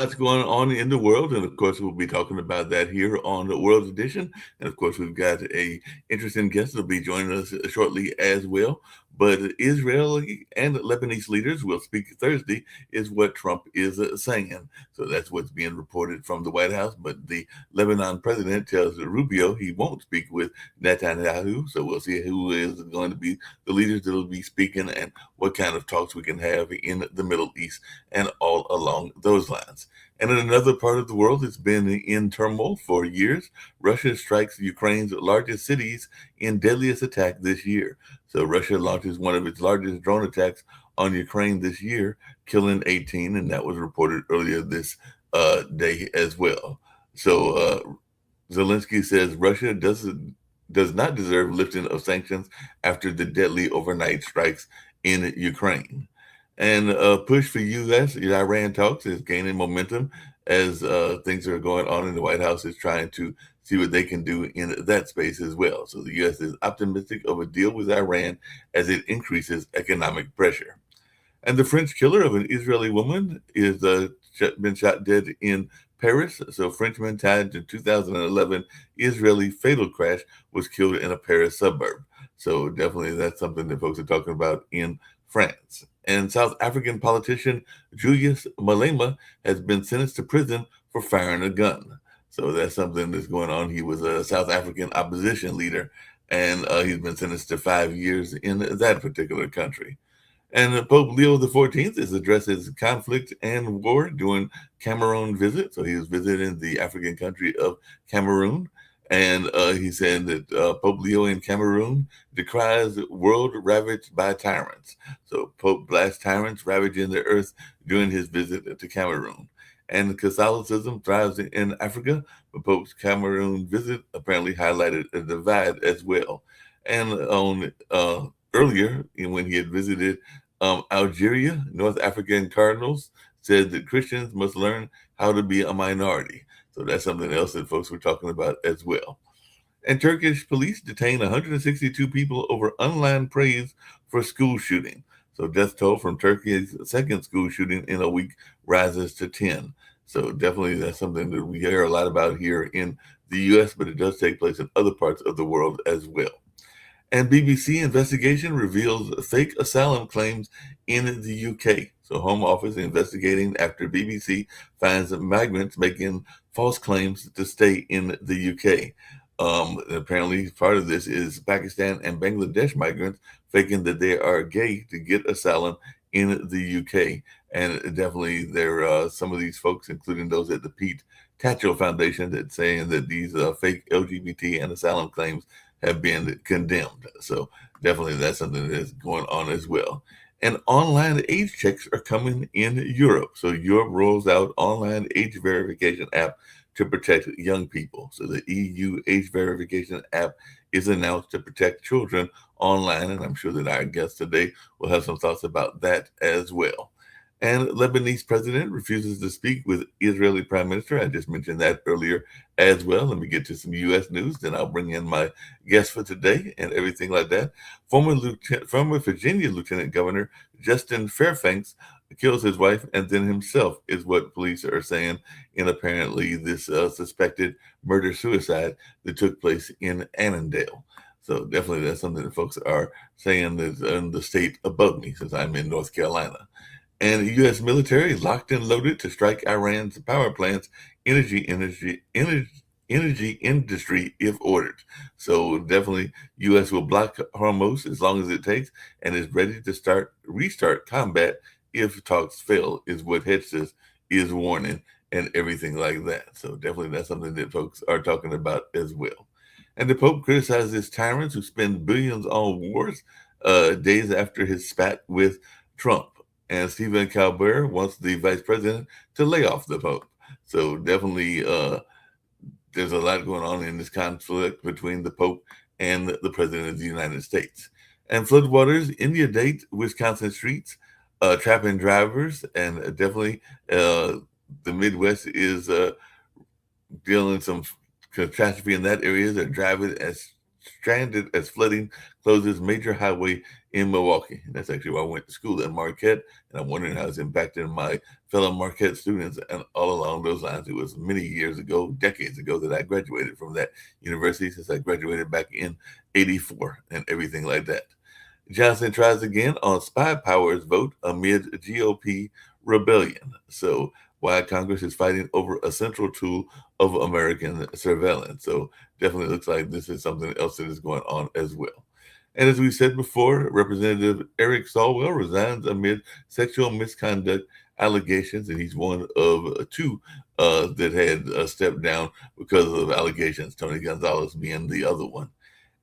Lots going on in the world, and of course, we'll be talking about that here on the World Edition. And of course, we've got a interesting guest that'll be joining us shortly as well. But Israeli and Lebanese leaders will speak Thursday, is what Trump is saying. So that's what's being reported from the White House. But the Lebanon president tells Rubio he won't speak with Netanyahu. So we'll see who is going to be the leaders that will be speaking and what kind of talks we can have in the Middle East and all along those lines. And in another part of the world, it's been in turmoil for years. Russia strikes Ukraine's largest cities in deadliest attack this year. So Russia launches one of its largest drone attacks on Ukraine this year, killing 18, and that was reported earlier this day as well. So Zelensky says Russia does not deserve lifting of sanctions after the deadly overnight strikes in Ukraine. And push for U.S. Iran talks is gaining momentum as things are going on in the White House is trying to see what they can do in that space as well. So the U.S. is optimistic of a deal with Iran as it increases economic pressure. And the French killer of an Israeli woman is been shot dead in Paris. So Frenchman tied to 2011 Israeli fatal crash was killed in a Paris suburb. So definitely that's something that folks are talking about in France. And South African politician Julius Malema has been sentenced to prison for firing a gun. So that's something that's going on. He was a South African opposition leader, and he's been sentenced to 5 years in that particular country. And Pope Leo XIV is addresses conflict and war during Cameroon visit. So he was visiting the African country of Cameroon. And he said that Pope Leo in Cameroon decries world ravaged by tyrants. So Pope blasts tyrants ravaging the earth during his visit to Cameroon. And Catholicism thrives in Africa, but Pope's Cameroon visit apparently highlighted a divide as well. And on earlier, when he had visited Algeria, North African cardinals said that Christians must learn how to be a minority. So that's something else that folks were talking about as well. And Turkish police detained 162 people over online praise for school shooting. So death toll from Turkey's second school shooting in a week rises to 10. So definitely that's something that we hear a lot about here in the U.S., but it does take place in other parts of the world as well. And BBC investigation reveals fake asylum claims in the UK. So Home Office investigating after BBC finds migrants making false claims to stay in the UK. Apparently, part of this is Pakistan and Bangladesh migrants faking that they are gay to get asylum in the UK. And definitely, there are some of these folks, including those at the Pete Tatchell Foundation, that saying that these fake LGBT and asylum claims have been condemned. So definitely, that's something that is going on as well. And online age checks are coming in Europe. So Europe rolls out online age verification app to protect young people. So the EU age verification app is announced to protect children online, and I'm sure that our guest today will have some thoughts about that as well. And Lebanese president refuses to speak with Israeli prime minister. I just mentioned that earlier as well. Let me get to some U.S. news, then I'll bring in my guest for today and everything like that. Former Virginia Lieutenant Governor Justin Fairfax kills his wife and then himself, is what police are saying in apparently this suspected murder-suicide that took place in Annandale. So definitely that's something that folks are saying is in the state above me, since I'm in North Carolina. And the U.S. military locked and loaded to strike Iran's power plants, energy industry if ordered. So definitely, U.S. will block Hormuz as long as it takes, and is ready to restart combat if talks fail, is what Hedges is warning, and everything like that. So definitely, that's something that folks are talking about as well. And the Pope criticizes tyrants who spend billions on wars days after his spat with Trump. And Stephen Colbert wants the vice president to lay off the Pope. So definitely, there's a lot going on in this conflict between the Pope and the President of the United States. And floodwaters inundate Wisconsin streets, trapping drivers, and definitely the Midwest is dealing some catastrophe in that area. They're driving as stranded as flooding closes major highway in Milwaukee. And that's actually where I went to school at Marquette, and I'm wondering how it's impacting my fellow Marquette students and all along those lines. It was many years ago, decades ago, that I graduated from that university, since I graduated back in '84 and everything like that. Johnson tries again on spy powers vote amid GOP rebellion. So, why Congress is fighting over a central tool of American surveillance. So, definitely looks like this is something else that is going on as well. And as we said before, Representative Eric Swalwell resigns amid sexual misconduct allegations, and he's one of two that had stepped down because of allegations, Tony Gonzalez being the other one.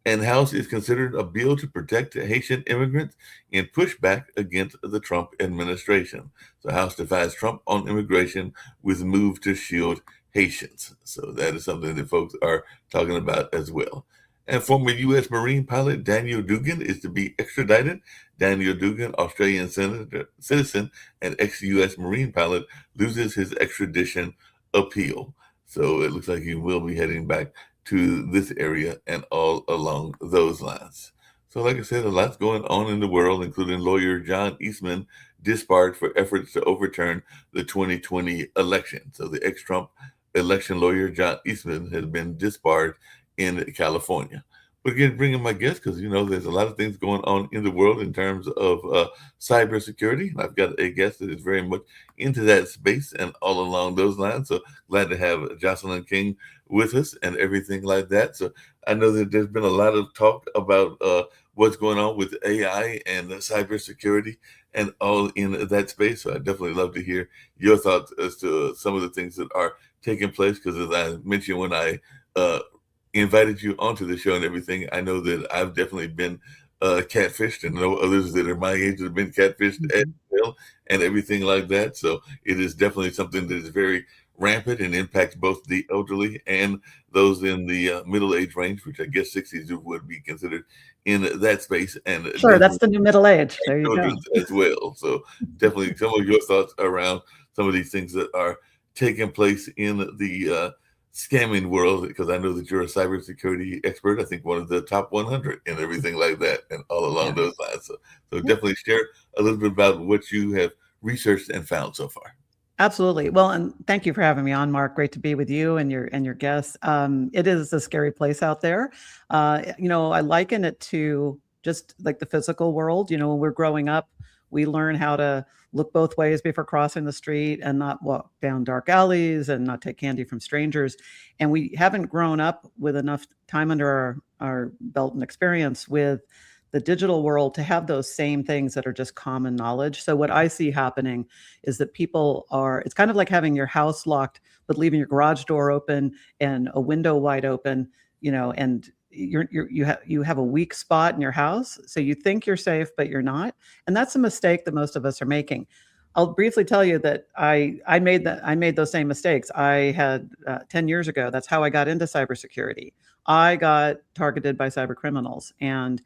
And House is considered a bill to protect Haitian immigrants in pushback against the Trump administration. So House defies Trump on immigration with move to shield Haitians. So that is something that folks are talking about as well. And former U.S. Marine pilot Daniel Dugan is to be extradited. Daniel Dugan, Australian citizen and ex-U.S. Marine pilot, loses his extradition appeal. So it looks like he will be heading back to this area and all along those lines. So, like I said, a lot's going on in the world, including lawyer John Eastman disbarred for efforts to overturn the 2020 election. So, the ex Trump election lawyer John Eastman has been disbarred in California. But again, bringing my guest because, there's a lot of things going on in the world in terms of cybersecurity. I've got a guest that is very much into that space and all along those lines. So glad to have Jocelyn King with us and everything like that. So I know that there's been a lot of talk about what's going on with AI and cybersecurity and all in that space. So I definitely love to hear your thoughts as to some of the things that are taking place. Because as I mentioned when I invited you onto the show and everything, I know that I've definitely been catfished, and know others that are my age that have been catfished as well, and everything like that. So it is definitely something that is very rampant and impacts both the elderly and those in the middle age range, which I guess 60s would be considered in that space. And sure, that's the new middle age. There you go. As well. So definitely some of your thoughts around some of these things that are taking place in the scamming world, because I know that you're a cybersecurity expert. I think one of the top 100 and everything like that, and all along those lines. So definitely share a little bit about what you have researched and found so far. Absolutely. Well, and thank you for having me on, Mark. Great to be with you and your guests. It is a scary place out there. I liken it to just like the physical world. When we're growing up, we learn how to look both ways before crossing the street and not walk down dark alleys and not take candy from strangers. And we haven't grown up with enough time under our belt and experience with the digital world to have those same things that are just common knowledge. So what I see happening is that it's kind of like having your house locked, but leaving your garage door open and a window wide open, and you have a weak spot in your house. So you think you're safe, but you're not. And that's a mistake that most of us are making. I'll briefly tell you that I made those same mistakes. I had 10 years ago. That's how I got into cybersecurity. I got targeted by cyber criminals, and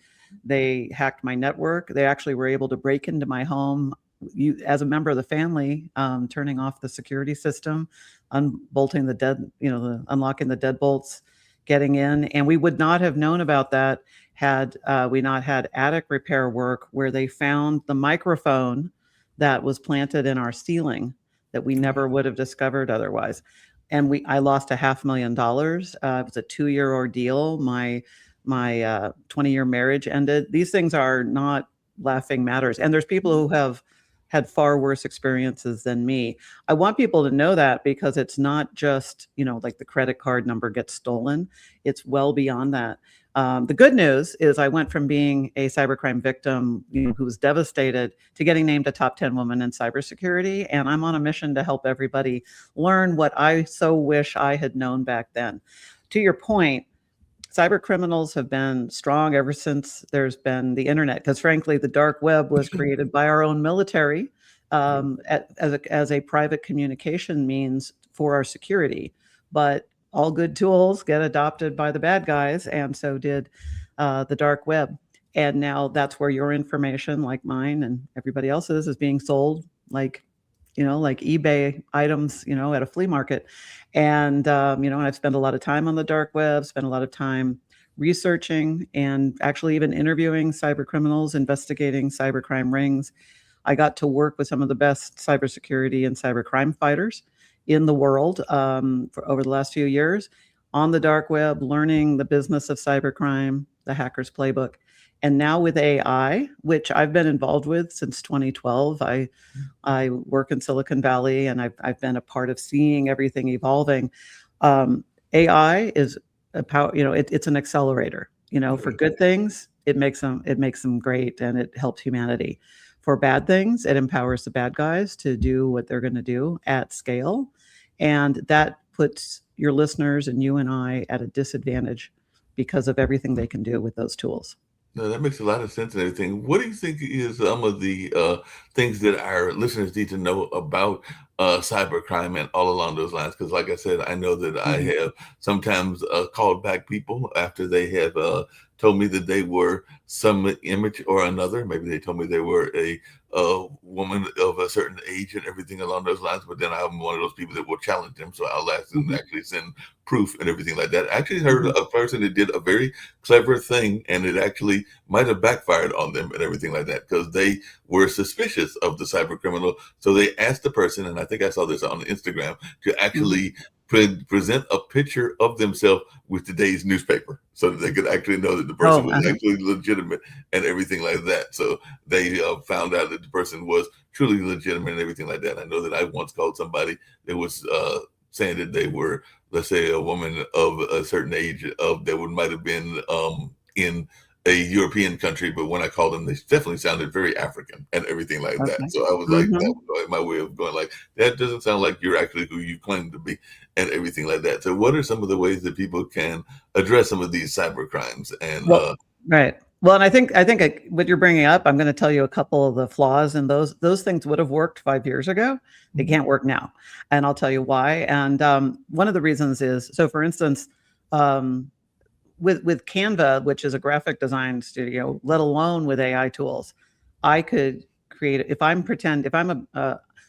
they hacked my network. They actually were able to break into my home as a member of the family, turning off the security system, unbolting unlocking the deadbolts, getting in. And we would not have known about that had we not had attic repair work where they found the microphone that was planted in our ceiling that we never would have discovered otherwise. And I lost $500,000. It was a 2-year ordeal. My 20-year marriage ended. These things are not laughing matters. And there's people who have had far worse experiences than me. I want people to know that, because it's not just, like the credit card number gets stolen. It's well beyond that. The good news is I went from being a cybercrime victim, who was devastated, to getting named a top 10 woman in cybersecurity. And I'm on a mission to help everybody learn what I so wish I had known back then. To your point, cyber criminals have been strong ever since there's been the internet, because frankly, the dark web was created by our own military as a private communication means for our security. But all good tools get adopted by the bad guys, and so did the dark web. And now that's where your information, like mine and everybody else's, is being sold like eBay items, at a flea market. And, and I've spent a lot of time on the dark web, spent a lot of time researching and actually even interviewing cyber criminals, investigating cybercrime rings. I got to work with some of the best cybersecurity and cybercrime fighters in the world for over the last few years on the dark web, learning the business of cybercrime, the hacker's playbook. And now with AI, which I've been involved with since 2012, I work in Silicon Valley, and I've been a part of seeing everything evolving. AI is a power, it's an accelerator. For good things, it makes them great, and it helps humanity. For bad things, it empowers the bad guys to do what they're going to do at scale, and that puts your listeners and you and I at a disadvantage because of everything they can do with those tools. No, that makes a lot of sense and everything. What do you think is some of the things that our listeners need to know about cybercrime and all along those lines? Because, like I said, I know that I Mhm. have sometimes called back people after they have told me that they were some image or another. Maybe they told me they were a woman of a certain age and everything along those lines. But then I'm one of those people that will challenge them. So I'll ask them to Mhm. actually send proof and everything like that. I actually heard Mhm. a person that did a very clever thing, and it actually might have backfired on them and everything like that because they were suspicious of the cyber criminal. So they asked the person, and I think I saw this on Instagram, to Mhm. actually present a picture of themselves with today's newspaper so that they could actually know that the person Oh, was actually legitimate and everything like that. So they found out that the person was truly legitimate and everything like that. I know that I once called somebody that was saying that they were, let's say, a woman of a certain age of that would might have been in a European country, but when I called them, they definitely sounded very African and everything like that. okay. So I was like, that Mhm. was like my way of going like, that doesn't sound like you're actually who you claim to be and everything like that. So what are some of the ways that people can address some of these cyber crimes? And Well, right. Well, and I think what you're bringing up, I'm going to tell you a couple of the flaws, and those things would have worked 5 years ago. They Mhm. can't work now, and I'll tell you why. And one of the reasons is, so for instance, um, with Canva, which is a graphic design studio, let alone with AI tools, I could create, if I'm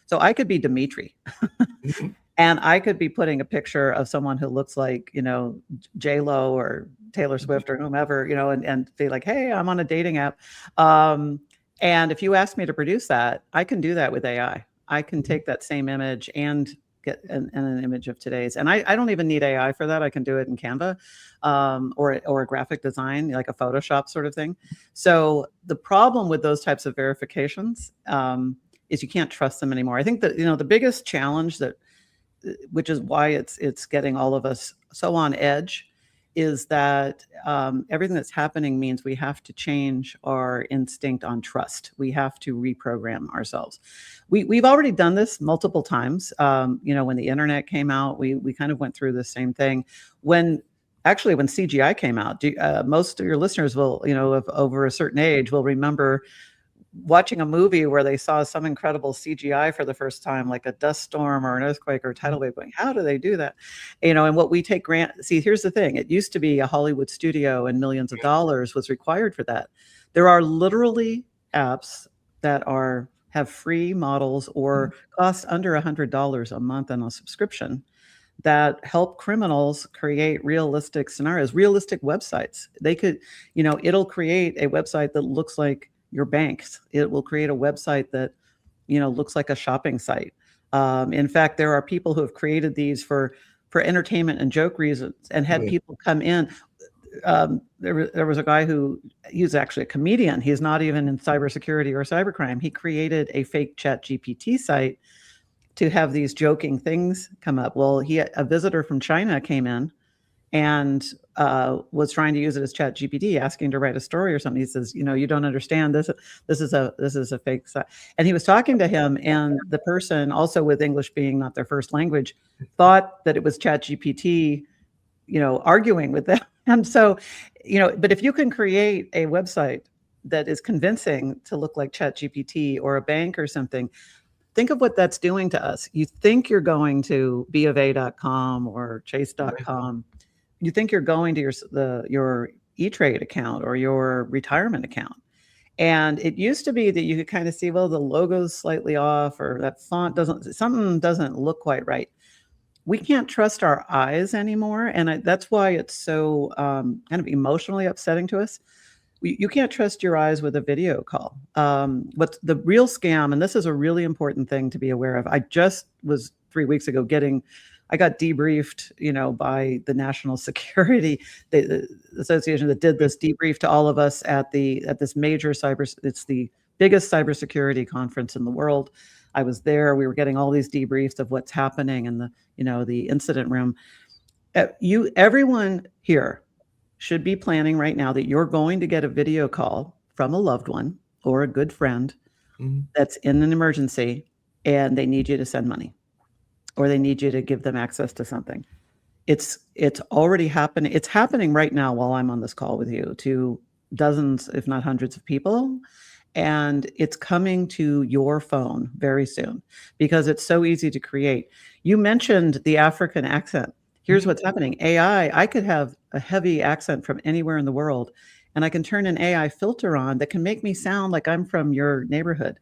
so I could be Dimitri, Mhm. and I could be putting a picture of someone who looks like, J Lo or Taylor Mhm. Swift or whomever, and be like, hey, I'm on a dating app. Um, and if you ask me to produce that, I can do that with AI. I can Mhm. take that same image and get an image of today's. And I don't even need AI for that. I can do it in Canva, or a graphic design, like a Photoshop sort of thing. So the problem with those types of verifications is you can't trust them anymore. I think that, the biggest challenge that which is why it's getting all of us so on edge, is that everything that's happening means we have to change our instinct on trust. We have to reprogram ourselves. We've already done this multiple times. When the internet came out, we kind of went through the same thing. When Actually, when CGI came out, most of your listeners will, of over a certain age, will remember watching a movie where they saw some incredible CGI for the first time, like a dust storm or an earthquake or a tidal wave, going, how do they do that? And what we take grant. See, here's the thing. It used to be a Hollywood studio and millions of dollars was required for that. There are literally apps that have free models or cost under $100 a month on a subscription that help criminals create realistic scenarios, realistic websites. They could, it'll create a website that looks like your bank's. It will create a website that, looks like a shopping site. In fact, there are people who have created these for entertainment and joke reasons, and had Yeah. people come in. There was a guy who, he's actually a comedian. He's not even in cybersecurity or cybercrime. He created a fake Chat GPT site to have these joking things come up. Well, a visitor from China came in and was trying to use it as Chat GPT, asking to write a story or something. He says, you don't understand this. This is a fake site. And he was talking to him, and the person, also with English being not their first language, thought that it was Chat GPT, arguing with them. And so, but if you can create a website that is convincing to look like Chat GPT or a bank or something, think of what that's doing to us. You think you're going to BofA.com or Right. Chase.com. You think you're going to your E-Trade account or your retirement account. And it used to be that you could kind of see, well, the logo's slightly off, or that something doesn't look quite right. we can't trust our eyes anymore, and that's why it's so kind of emotionally upsetting to us. You can't trust your eyes with a video call. What's the real scam, and this is a really important thing to be aware of. I just was 3 weeks ago I got debriefed, by the National Security the Association that did this debrief to all of us at this major it's the biggest cybersecurity conference in the world. I was there. We were getting all these debriefs of what's happening in the incident room. Everyone here should be planning right now that you're going to get a video call from a loved one or a good friend that's in an emergency, and they need you to send money, or they need you to give them access to something. It's already happening. It's happening right now while I'm on this call with you to dozens, if not hundreds of people. And it's coming to your phone very soon because it's so easy to create. You mentioned the African accent. Here's what's happening. AI, I could have a heavy accent from anywhere in the world, and I can turn an AI filter on that can make me sound like I'm from your neighborhood.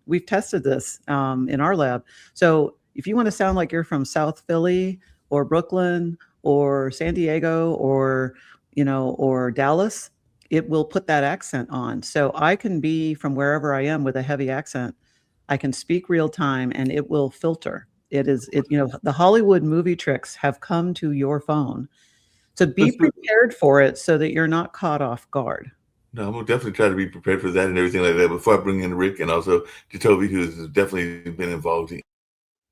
We've tested this in our lab. So if you want to sound like you're from South Philly or Brooklyn or San Diego or Dallas, it will put that accent on. So I can be from wherever I am with a heavy accent. I can speak real time and it will filter. The Hollywood movie tricks have come to your phone. So be prepared for it so that you're not caught off guard. No, I'm gonna definitely try to be prepared for that and everything like that. Before I bring in Rick and also Jacoby, who's definitely been involved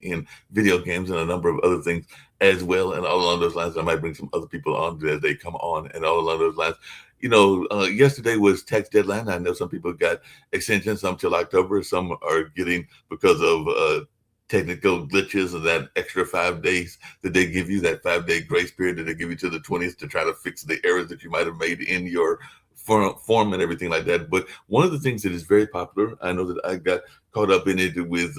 in video games and a number of other things as well. And all along those lines, I might bring some other people on as they come on. And all along those lines, yesterday was tax deadline. I know some people got extensions, some till October, some are getting because of technical glitches and that extra 5 days that they give you, that 5-day grace period that they give you to the 20th to try to fix the errors that you might have made in your form and everything like that. But one of the things that is very popular, I know that I got caught up in it with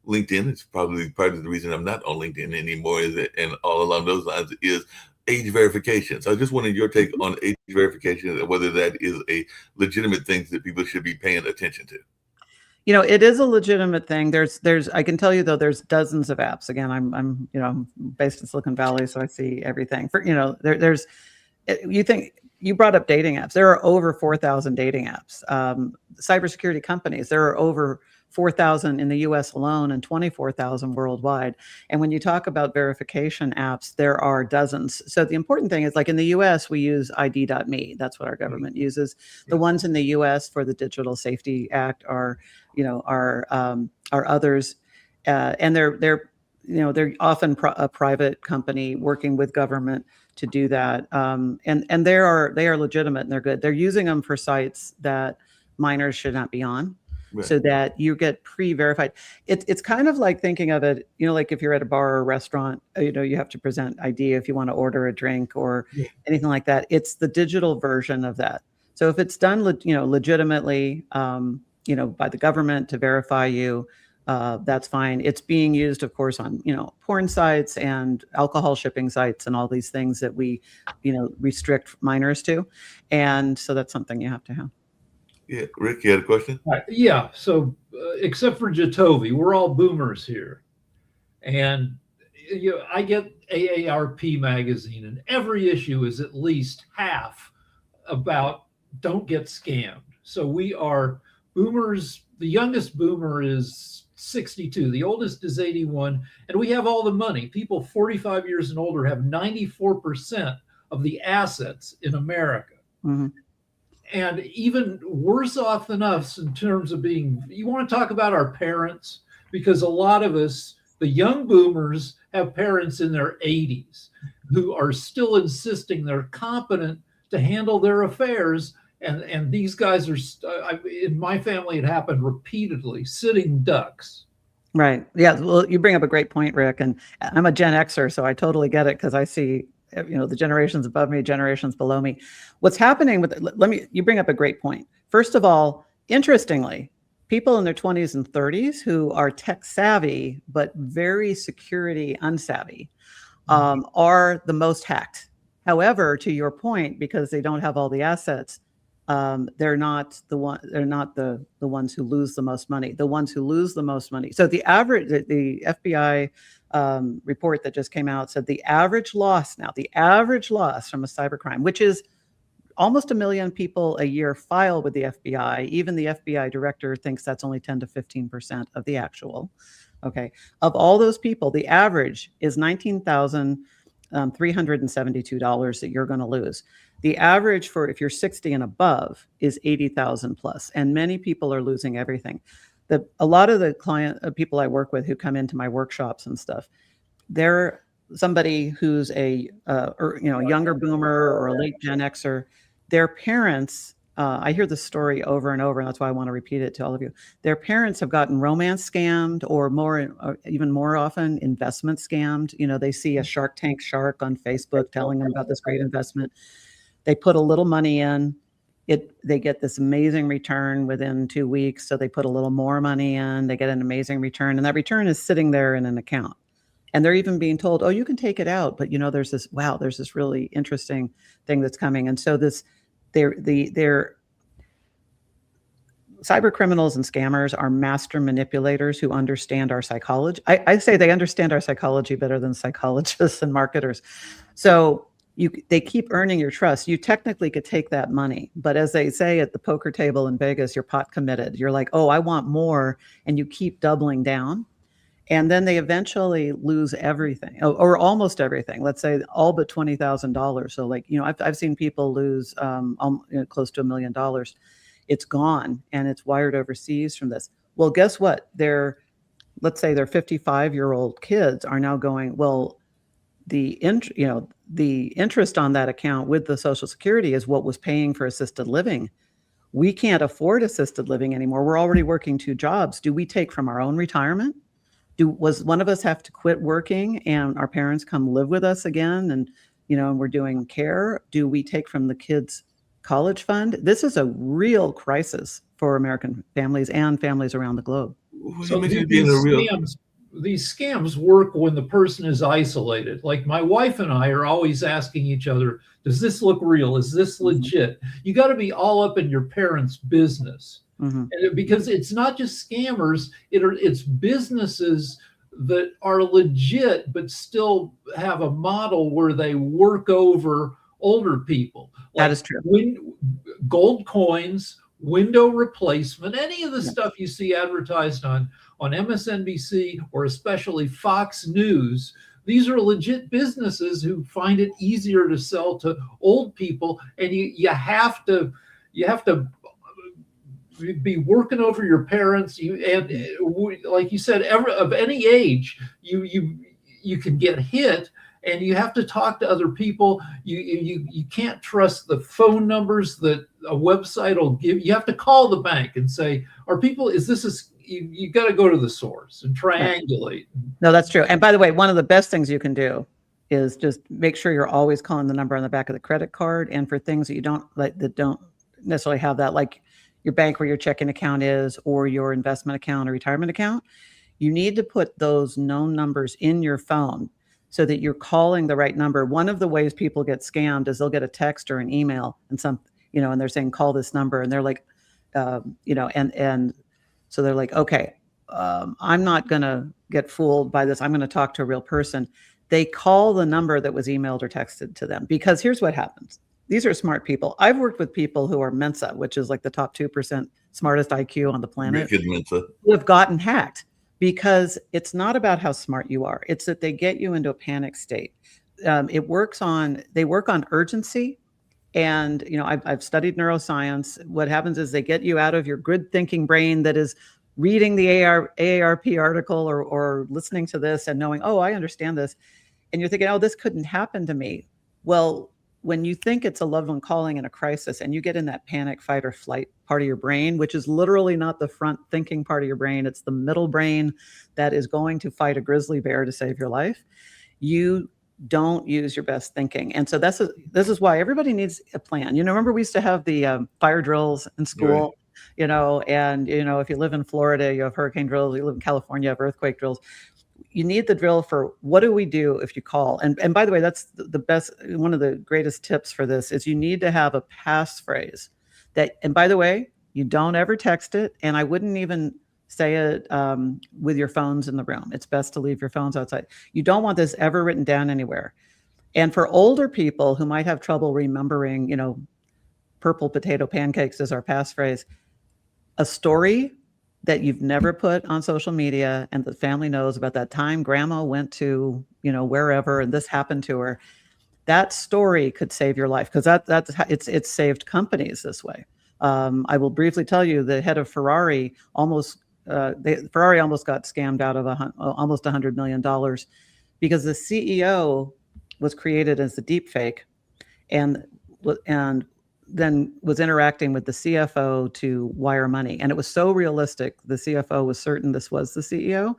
LinkedIn. It's probably part of the reason I'm not on LinkedIn anymore, and all along those lines is age verification. So I just wanted your take on age verification and whether that is a legitimate thing that people should be paying attention to. It is a legitimate thing. I can tell you though, there's dozens of apps. Again, I'm based in Silicon Valley, so I see everything. You brought up dating apps. There are over 4,000 dating apps. Cybersecurity companies, there are over 4,000 in the US alone and 24,000 worldwide. And when you talk about verification apps, there are dozens. So the important thing is, like in the US, we use ID.me. That's what our government uses. The ones in the US for the Digital Safety Act are others. And they're often a private company working with government to do that. And they are legitimate and they're good. They're using them for sites that minors should not be on. Right. So that you get pre-verified. It's kind of like thinking of it, like if you're at a bar or a restaurant, you have to present ID if you want to order a drink or anything like that. It's the digital version of that. So if it's done, legitimately, by the government to verify you, that's fine. It's being used, of course, on, porn sites and alcohol shipping sites and all these things that we, restrict minors to. And so that's something you have to have. Yeah, Rick, you had a question? Yeah. So, except for Jatovi, we're all boomers here, and I get AARP magazine, and every issue is at least half about don't get scammed. So we are boomers. The youngest boomer is 62. The oldest is 81, and we have all the money. People 45 years and older have 94% of the assets in America. Mm-hmm. And even worse off than us in terms of you want to talk about our parents, because a lot of us, the young boomers, have parents in their 80s who are still insisting they're competent to handle their affairs. And these guys are, in my family, it happened repeatedly, sitting ducks. Right. Yeah. Well, you bring up a great point, Rick. And I'm a Gen Xer, so I totally get it because I see the generations above me, generations below me. What's happening you bring up a great point. First of all, interestingly, people in their 20s and 30s who are tech savvy, but very security unsavvy, are the most hacked. However, to your point, because they don't have all the assets, they're not the ones who lose the most money. The ones who lose the most money. So the FBI report that just came out said the average loss from a cybercrime, which is almost 1 million people a year file with the FBI. Even the FBI director thinks that's only 10 to 15% of the actual. Okay. Of all those people, the average is $19,372 that you're going to lose. The average for if you're 60 and above is 80,000 plus, and many people are losing everything. A lot of the people I work with who come into my workshops and stuff, they're somebody who's a younger boomer or a late Gen Xer. Their parents, I hear this story over and over, and that's why I want to repeat it to all of you. Their parents have gotten romance scammed, or even more often, investment scammed. They see a Shark Tank shark on Facebook telling them about this great investment. They put a little money in. They get this amazing return within 2 weeks. So they put a little more money in. They get an amazing return, and that return is sitting there in an account. And they're even being told, "Oh, you can take it out," but there's this really interesting thing that's coming. And so they're cyber criminals and scammers are master manipulators who understand our psychology. I say they understand our psychology better than psychologists and marketers. So they keep earning your trust. You technically could take that money, but as they say at the poker table in Vegas, you're pot committed. You're like, "Oh, I want more," and you keep doubling down. And then they eventually lose everything, or almost everything. Let's say all but $20,000. So, I've seen people lose close to $1 million. It's gone, and it's wired overseas from this. Well, guess what? Let's say their 55-year-old kids are now going, well, the interest on that account with the Social Security is what was paying for assisted living. We can't afford assisted living anymore. We're already working 2 jobs. Do we take from our own retirement? Was one of us have to quit working and our parents come live with us again, and we're doing care? Do we take from the kids' college fund? This is a real crisis for American families and families around the globe. So these scams work when the person is isolated. Like my wife and I are always asking each other, "Does this look real? Is this legit?" You got to be all up in your parents' business. Mm-hmm. Because it's not just scammers, it's businesses that are legit but still have a model where they work over older people. That is true. Gold coins, window replacement, any of the stuff you see advertised on MSNBC or especially Fox News. These are legit businesses who find it easier to sell to old people, and you have to be working over your parents. Like you said, of any age, you can get hit, and you have to talk to other people. You can't trust the phone numbers that a website will give. You have to call the bank and say, you got to go to the source and triangulate. No, that's true. And by the way, one of the best things you can do is just make sure you're always calling the number on the back of the credit card. And for things that you don't like, that don't necessarily have that, like your bank where your checking account is, or your investment account or retirement account, you need to put those known numbers in your phone so that you're calling the right number. One of the ways people get scammed is they'll get a text or an email and and they're saying, "Call this number." And they're like, and so they're like, "Okay, I'm not going to get fooled by this. I'm going to talk to a real person." They call the number that was emailed or texted to them, because here's what happens. These are smart people. I've worked with people who are Mensa, which is like the top 2% smartest IQ on the planet, who have gotten hacked, because it's not about how smart you are. It's that they get you into a panic state. They work on urgency. And, I've studied neuroscience. What happens is they get you out of your good thinking brain that is reading the AARP article or listening to this and knowing, "Oh, I understand this." And you're thinking, "Oh, this couldn't happen to me." Well, when you think it's a loved one calling in a crisis and you get in that panic, fight, or flight part of your brain, which is literally not the front thinking part of your brain, it's the middle brain that is going to fight a grizzly bear to save your life, you don't use your best thinking. And so this is why everybody needs a plan. Remember we used to have the fire drills in school, right. And if you live in Florida, you have hurricane drills. You live in California, you have earthquake drills. You need the drill for what do we do if you call? And by the way, that's the best. One of the greatest tips for this is you need to have a passphrase that, and by the way, you don't ever text it. And I wouldn't even say it with your phones in the room. It's best to leave your phones outside. You don't want this ever written down anywhere. And for older people who might have trouble remembering, purple potato pancakes is our passphrase, a story that you've never put on social media and the family knows about that time grandma went to, wherever, and this happened to her. That story could save your life, because it's saved companies this way. I will briefly tell you, the head of Ferrari almost got scammed out of almost $100 million because the CEO was created as a deep fake and then was interacting with the CFO to wire money. And it was so realistic. The CFO was certain this was the CEO.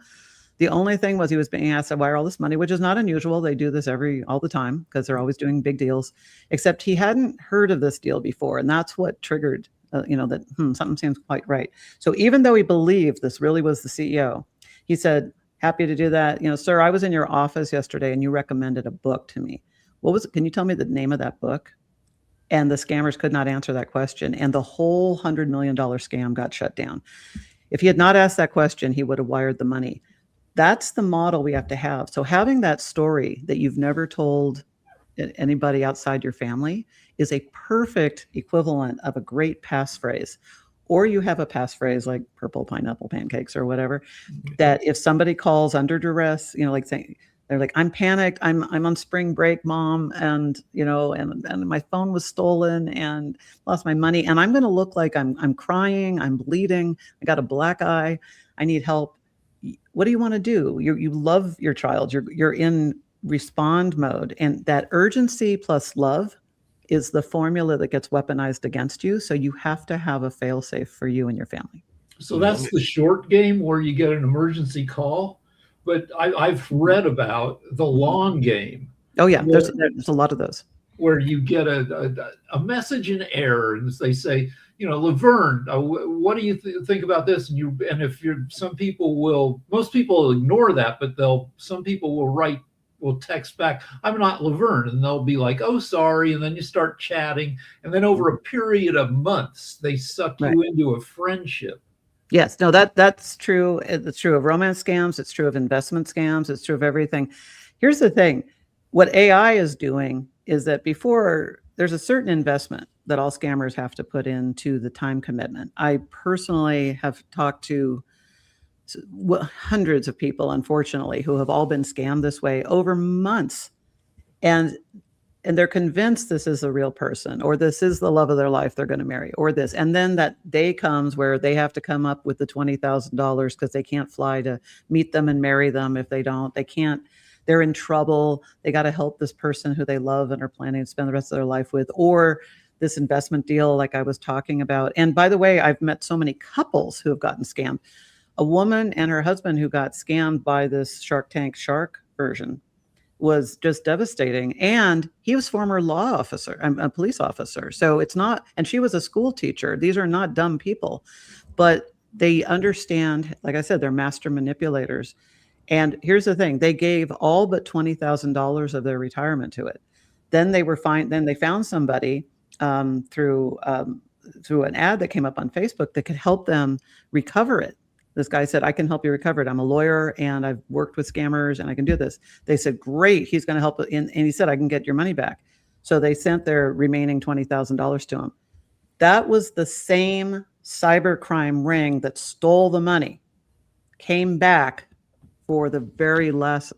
The only thing was he was being asked to wire all this money, which is not unusual. They do this all the time because they're always doing big deals, except he hadn't heard of this deal before. And that's what triggered, that something seems quite right. So even though he believed this really was the CEO, he said, happy to do that. Sir, I was in your office yesterday and you recommended a book to me. What was it? Can you tell me the name of that book? And the scammers could not answer that question. And the whole $100 million scam got shut down. If he had not asked that question, he would have wired the money. That's the model we have to have. So having that story that you've never told anybody outside your family is a perfect equivalent of a great passphrase. Or you have a passphrase like purple pineapple pancakes or whatever, that if somebody calls under duress, like saying, they're like, I'm panicked. I'm on spring break, Mom. And, and my phone was stolen and lost my money. And I'm going to look like I'm crying. I'm bleeding. I got a black eye. I need help. What do you want to do? You love your child. You're in respond mode. And that urgency plus love is the formula that gets weaponized against you. So you have to have a fail-safe for you and your family. So that's the short game where you get an emergency call. But I've read about the long game. Oh, yeah. There's a lot of those. Where you get a message in error, and they say, Laverne, what do you think about this? And if most people will ignore that, but some people will text back, I'm not Laverne, and they'll be like, oh, sorry, and then you start chatting, and then over a period of months, they suck you into a friendship. Yes, no, that's true. It's true of romance scams. It's true of investment scams. It's true of everything. Here's the thing. What AI is doing is that before, there's a certain investment that all scammers have to put into the time commitment. I personally have talked to hundreds of people, unfortunately, who have all been scammed this way over months. And they're convinced this is a real person, or this is the love of their life they're going to marry, or this. And then that day comes where they have to come up with the $20,000 because they can't fly to meet them and marry them. If they don't, they're in trouble. They got to help this person who they love and are planning to spend the rest of their life with, or this investment deal like I was talking about. And by the way, I've met so many couples who have gotten scammed. A woman and her husband who got scammed by this Shark Tank shark version was just devastating. And he was former a police officer. So it's not, and she was a school teacher. These are not dumb people, but they understand, like I said, they're master manipulators. And here's the thing, they gave all but $20,000 of their retirement to it. Then they found somebody through an ad that came up on Facebook that could help them recover it. This guy said, I can help you recover it. I'm a lawyer and I've worked with scammers and I can do this. They said, great, he's going to help. And he said, I can get your money back. So they sent their remaining $20,000 to him. That was the same cybercrime ring that stole the money, came back for the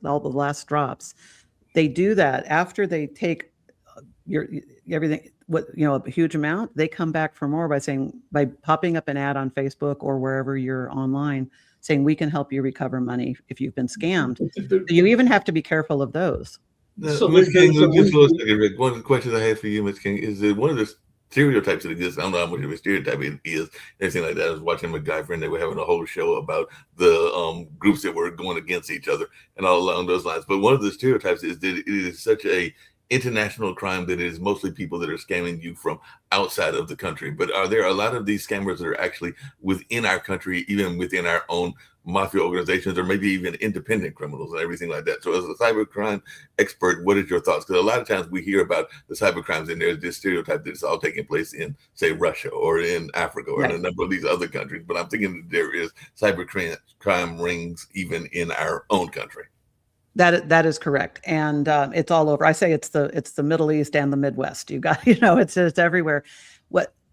all the last drops. They do that after they take everything, a huge amount, they come back for more by popping up an ad on Facebook or wherever you're online saying, we can help you recover money if you've been scammed. You even have to be careful of those. So Ms. King, just a little second, Rick. One of the questions I have for you, Ms. King, is that one of the stereotypes that exist, I don't know how much of a stereotype it is, anything like that. I was watching MacGyver and they were having a whole show about the groups that were going against each other and all along those lines. But one of the stereotypes is that it is such a international crime that is mostly people that are scamming you from outside of the country. But are there a lot of these scammers that are actually within our country, even within our own mafia organizations, or maybe even independent criminals and everything like that? So as a cybercrime expert, what is your thoughts? Because a lot of times we hear about the cyber crimes and there's this stereotype that it's all taking place in, say, Russia or in Africa or in a number of these other countries. But I'm thinking that there is cybercrime rings even in our own country. That is correct, and it's all over. I say it's the Middle East and the Midwest. You got, it's everywhere.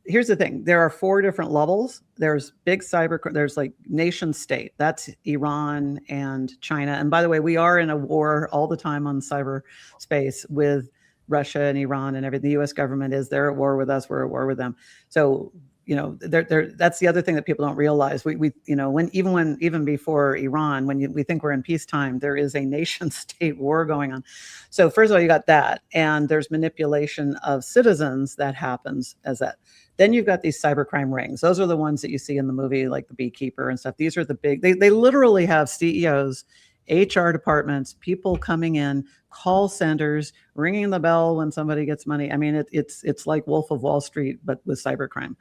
Here's the thing: there are 4 different levels. There's big cyber. There's like nation state. That's Iran and China. And by the way, we are in a war all the time on cyberspace with Russia and Iran and everything. The U.S. government is, they're at war with us. We're at war with them. So that's the other thing that people don't realize. Even before Iran, we think we're in peacetime, there is a nation state war going on. So first of all, you got that, and there's manipulation of citizens that happens as that. Then you've got these cybercrime rings. Those are the ones that you see in the movie, like The Beekeeper and stuff. These are the big, they literally have CEOs, HR departments, people coming in, call centers, ringing the bell when somebody gets money. I mean, it's like Wolf of Wall Street, but with cybercrime.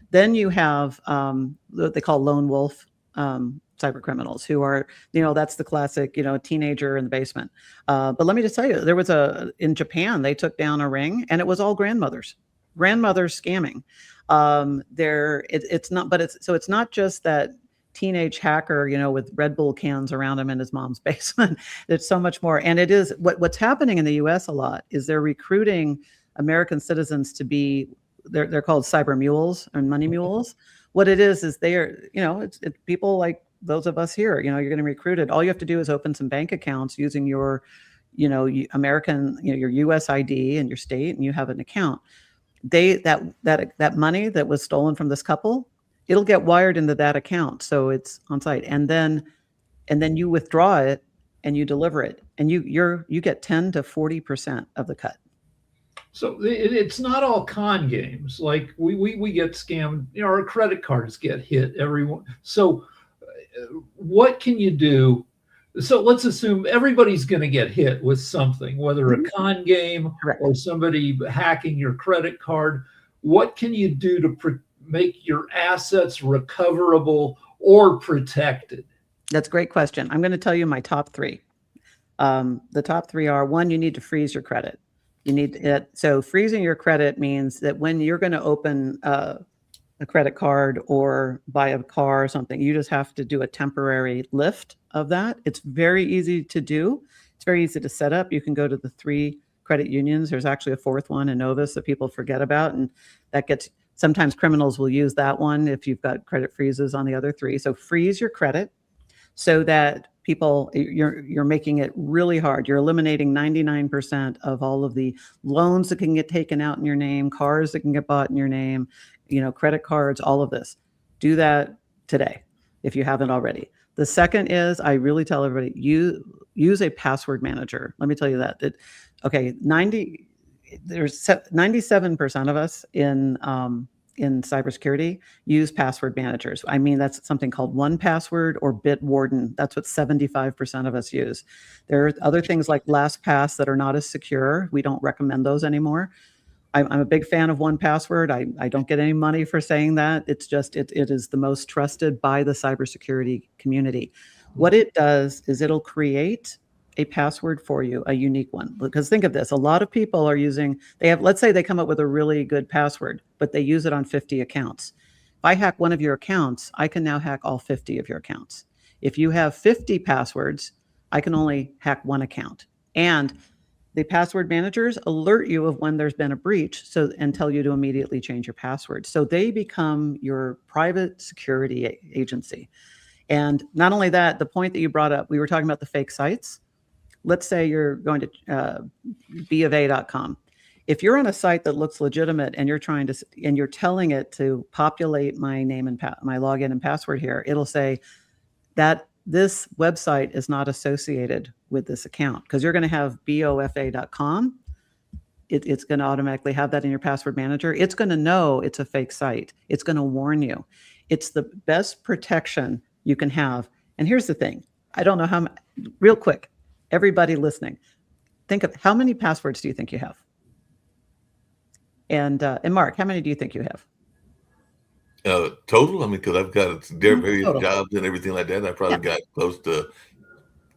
Then you have what they call lone wolf cyber criminals, who are, that's the classic, teenager in the basement. But let me just tell you, there was in Japan, they took down a ring, and it was all grandmothers scamming. It's not just that teenage hacker, with Red Bull cans around him in his mom's basement. It's so much more. And it is what's happening in the US a lot is they're recruiting American citizens to be, they're called cyber mules or money mules. What it is they are, it's people like those of us here, you're getting recruited. All you have to do is open some bank accounts using your, American, your US ID and your state, and you have an account. That money that was stolen from this couple, it'll get wired into that account, so it's on site, and then you withdraw it and you deliver it, and you get 10 to 40% of the cut. So it's not all con games. Like we get scammed. Our credit cards get hit. Everyone. So what can you do? So let's assume everybody's going to get hit with something, whether a con game or somebody hacking your credit card. What can you do to make your assets recoverable or protected? That's a great question. I'm going to tell you my top 3. The top 3 are: 1, you need to freeze your credit. You need it. So freezing your credit means that when you're going to open a credit card or buy a car or something, you just have to do a temporary lift of that. It's very easy to do. It's very easy to set up. You can go to the 3 credit unions. There's actually a 4th one in Novus that people forget about, and that gets, sometimes criminals will use that one if you've got credit freezes on the other 3. So freeze your credit so that people, you're making it really hard. You're eliminating 99% of all of the loans that can get taken out in your name, cars that can get bought in your name, credit cards, all of this. Do that today if you haven't already. The second is, I really tell everybody, use a password manager. Let me tell you that. There's 97% of us in cybersecurity use password managers. I mean, that's something called 1Password or Bitwarden. That's what 75% of us use. There are other things like LastPass that are not as secure. We don't recommend those anymore. I'm a big fan of 1Password. I don't get any money for saying that. It's just, it is the most trusted by the cybersecurity community. What it does is it'll create a password for you, a unique one. Because think of this, a lot of people are using, let's say they come up with a really good password, but they use it on 50 accounts. If I hack one of your accounts, I can now hack all 50 of your accounts. If you have 50 passwords, I can only hack 1 account. And the password managers alert you of when there's been a breach, and tell you to immediately change your password. So they become your private security agency. And not only that, the point that you brought up, we were talking about the fake sites. Let's say you're going to bofa.com. If you're on a site that looks legitimate and you're telling it to populate my name and my login and password here, it'll say that this website is not associated with this account, because you're going to have bofa.com. It's going to automatically have that in your password manager. It's going to know it's a fake site. It's going to warn you. It's the best protection you can have. And here's the thing. I don't know real quick, everybody listening, think of how many passwords do you think you have? And Mark, how many do you think you have? Total, I mean, because I've got various Total. jobs and everything like that. I probably Yeah. got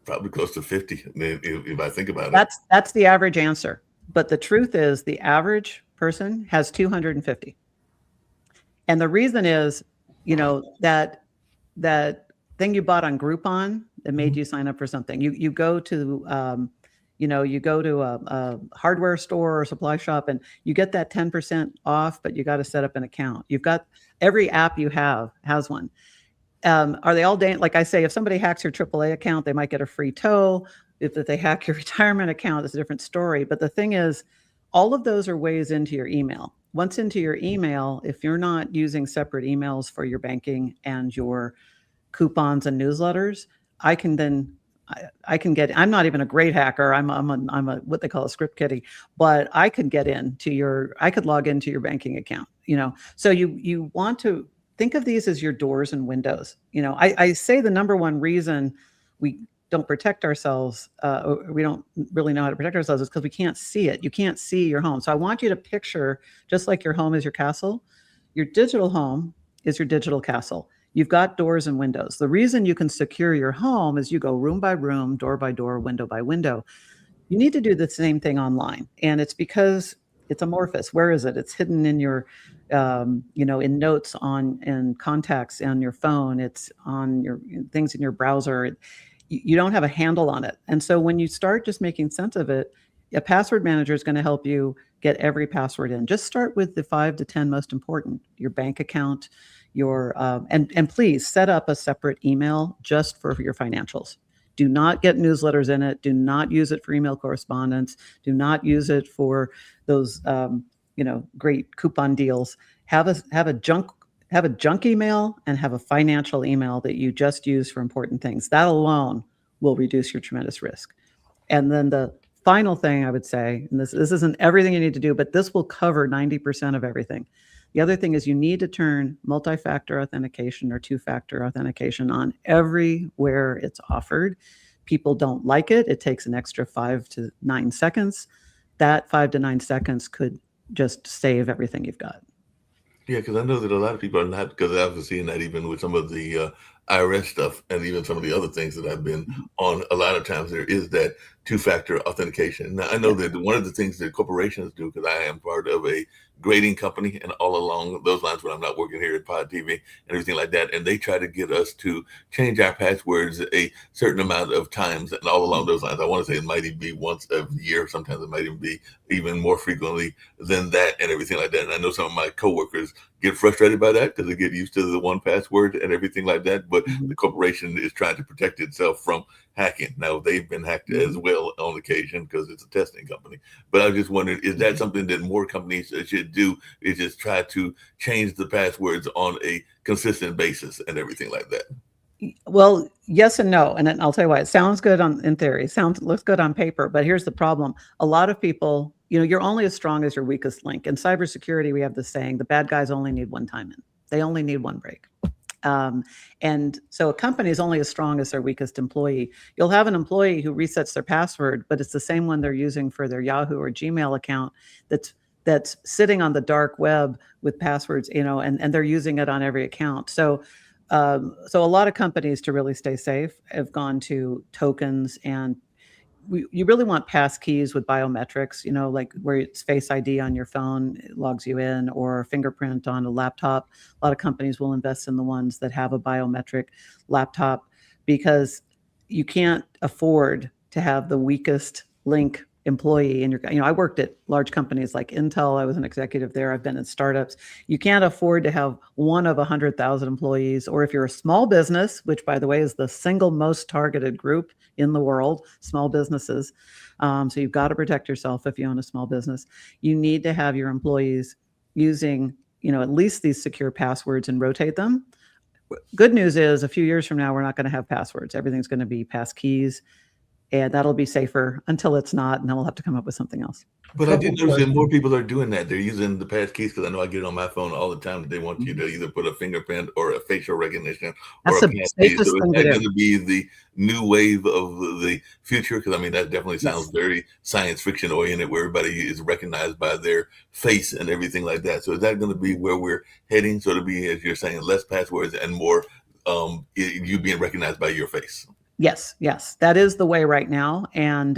probably close to 50 if I think about it. That's the average answer. But the truth is the average person has 250. And the reason is, that thing you bought on Groupon that made you sign up for something. You go to you go to a hardware store or supply shop and you get that 10% off, but you got to set up an account. You've got every app you have has one. Are they all like I say, if somebody hacks your AAA account, they might get a free tow. If they hack your retirement account, it's a different story. But the thing is, all of those are ways into your email. Once into your email, if you're not using separate emails for your banking and your coupons and newsletters, I can get, I'm not even a great hacker. I'm a what they call a script kiddie, but I could log into your banking account, So you want to think of these as your doors and windows. I say the number one reason we don't protect ourselves, or we don't really know how to protect ourselves, is because we can't see it. You can't see your home. So I want you to picture, just like your home is your castle, your digital home is your digital castle. You've got doors and windows. The reason you can secure your home is you go room by room, door by door, window by window. You need to do the same thing online. And it's because it's amorphous. Where is it? It's hidden in your, in notes and contacts on your phone. It's on your things in your browser. You don't have a handle on it. And so when you start just making sense of it, a password manager is going to help you get every password in. Just start with the 5 to 10 most important, your bank account, and please set up a separate email just for your financials. Do not get newsletters in it. Do not use it for email correspondence. Do not use it for those, great coupon deals. Have a junk email and have a financial email that you just use for important things. That alone will reduce your tremendous risk. And then the final thing I would say, and this isn't everything you need to do, but this will cover 90% of everything. The other thing is you need to turn multi-factor authentication or two-factor authentication on everywhere it's offered. People don't like it. It takes an extra 5 to 9 seconds. That 5 to 9 seconds could just save everything you've got. Yeah, because I know that a lot of people are not, because I've been seeing that even with some of the IRS stuff and even some of the other things that I've been on. A lot of times there is that two-factor authentication. Now, I know that one of the things that corporations do, because I am part of a grading company and all along those lines when I'm not working here at Pod TV and everything like that, and they try to get us to change our passwords a certain amount of times and all along those lines. I want to say it might even be once a year. Sometimes it might even be even more frequently than that and everything like that. And I know some of my coworkers get frustrated by that because they get used to the one password and everything like that. But the corporation is trying to protect itself from hacking. Now, they've been hacked as well on occasion because it's a testing company. But I just wondered, is that something that more companies should do, is just try to change the passwords on a consistent basis and everything like that? Well, yes and no. And then I'll tell you why. It sounds good in theory. Looks good on paper. But here's the problem. A lot of people, you're only as strong as your weakest link. In cybersecurity, we have this saying, the bad guys only need one time in. They only need one break. And so a company is only as strong as their weakest employee. You'll have an employee who resets their password, but it's the same one they're using for their Yahoo or Gmail account that's sitting on the dark web with passwords, and they're using it on every account. So a lot of companies, to really stay safe, have gone to tokens, and you really want pass keys with biometrics, like where it's Face ID on your phone, it logs you in, or fingerprint on a laptop. A lot of companies will invest in the ones that have a biometric laptop because you can't afford to have the weakest link employee in your, I worked at large companies like Intel. I was an executive there. I've been in startups. You can't afford to have one of 100,000 employees, or if you're a small business, which by the way is the single most targeted group in the world, small businesses. So you've got to protect yourself if you own a small business. You need to have your employees using, at least these secure passwords and rotate them. Good news is a few years from now, we're not going to have passwords. Everything's going to be pass keys. and that'll be safer until it's not, and then we'll have to come up with something else. But I did Couple notice that more questions. people are doing that. They're using the pass keys because I know I get it on my phone all the time that they want you to either put a fingerprint or a facial recognition or That's a the pass key. So safest is thing to that do. going to be the new wave of the future? Because I mean, that definitely sounds Yes. very science fiction oriented, where everybody is recognized by their face and everything like that. So is that going to be where we're heading? So to be, as you're saying, less passwords and more you being recognized by your face. Yes, yes, that is the way right now, and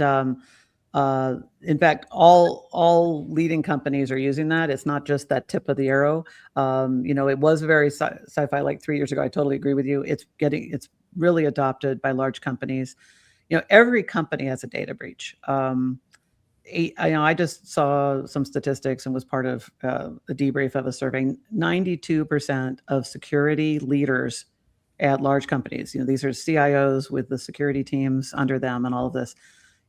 in fact, all leading companies are using that. It's not just that tip of the arrow. It was very sci-fi like 3 years ago. I totally agree with you. It's really adopted by large companies. Every company has a data breach. I just saw some statistics and was part of a debrief of a survey. 92% of security leaders at large companies, these are CIOs with the security teams under them and all of this,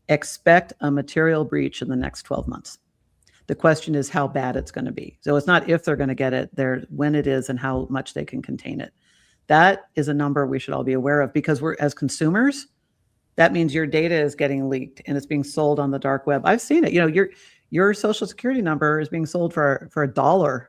expect a material breach in the next 12 months. The question is how bad it's going to be. So it's not if they're going to get it, when it is and how much they can contain it. That is a number we should all be aware of, because we're, as consumers, that means your data is getting leaked and it's being sold on the dark web. I've seen it. Your social security number is being sold for $1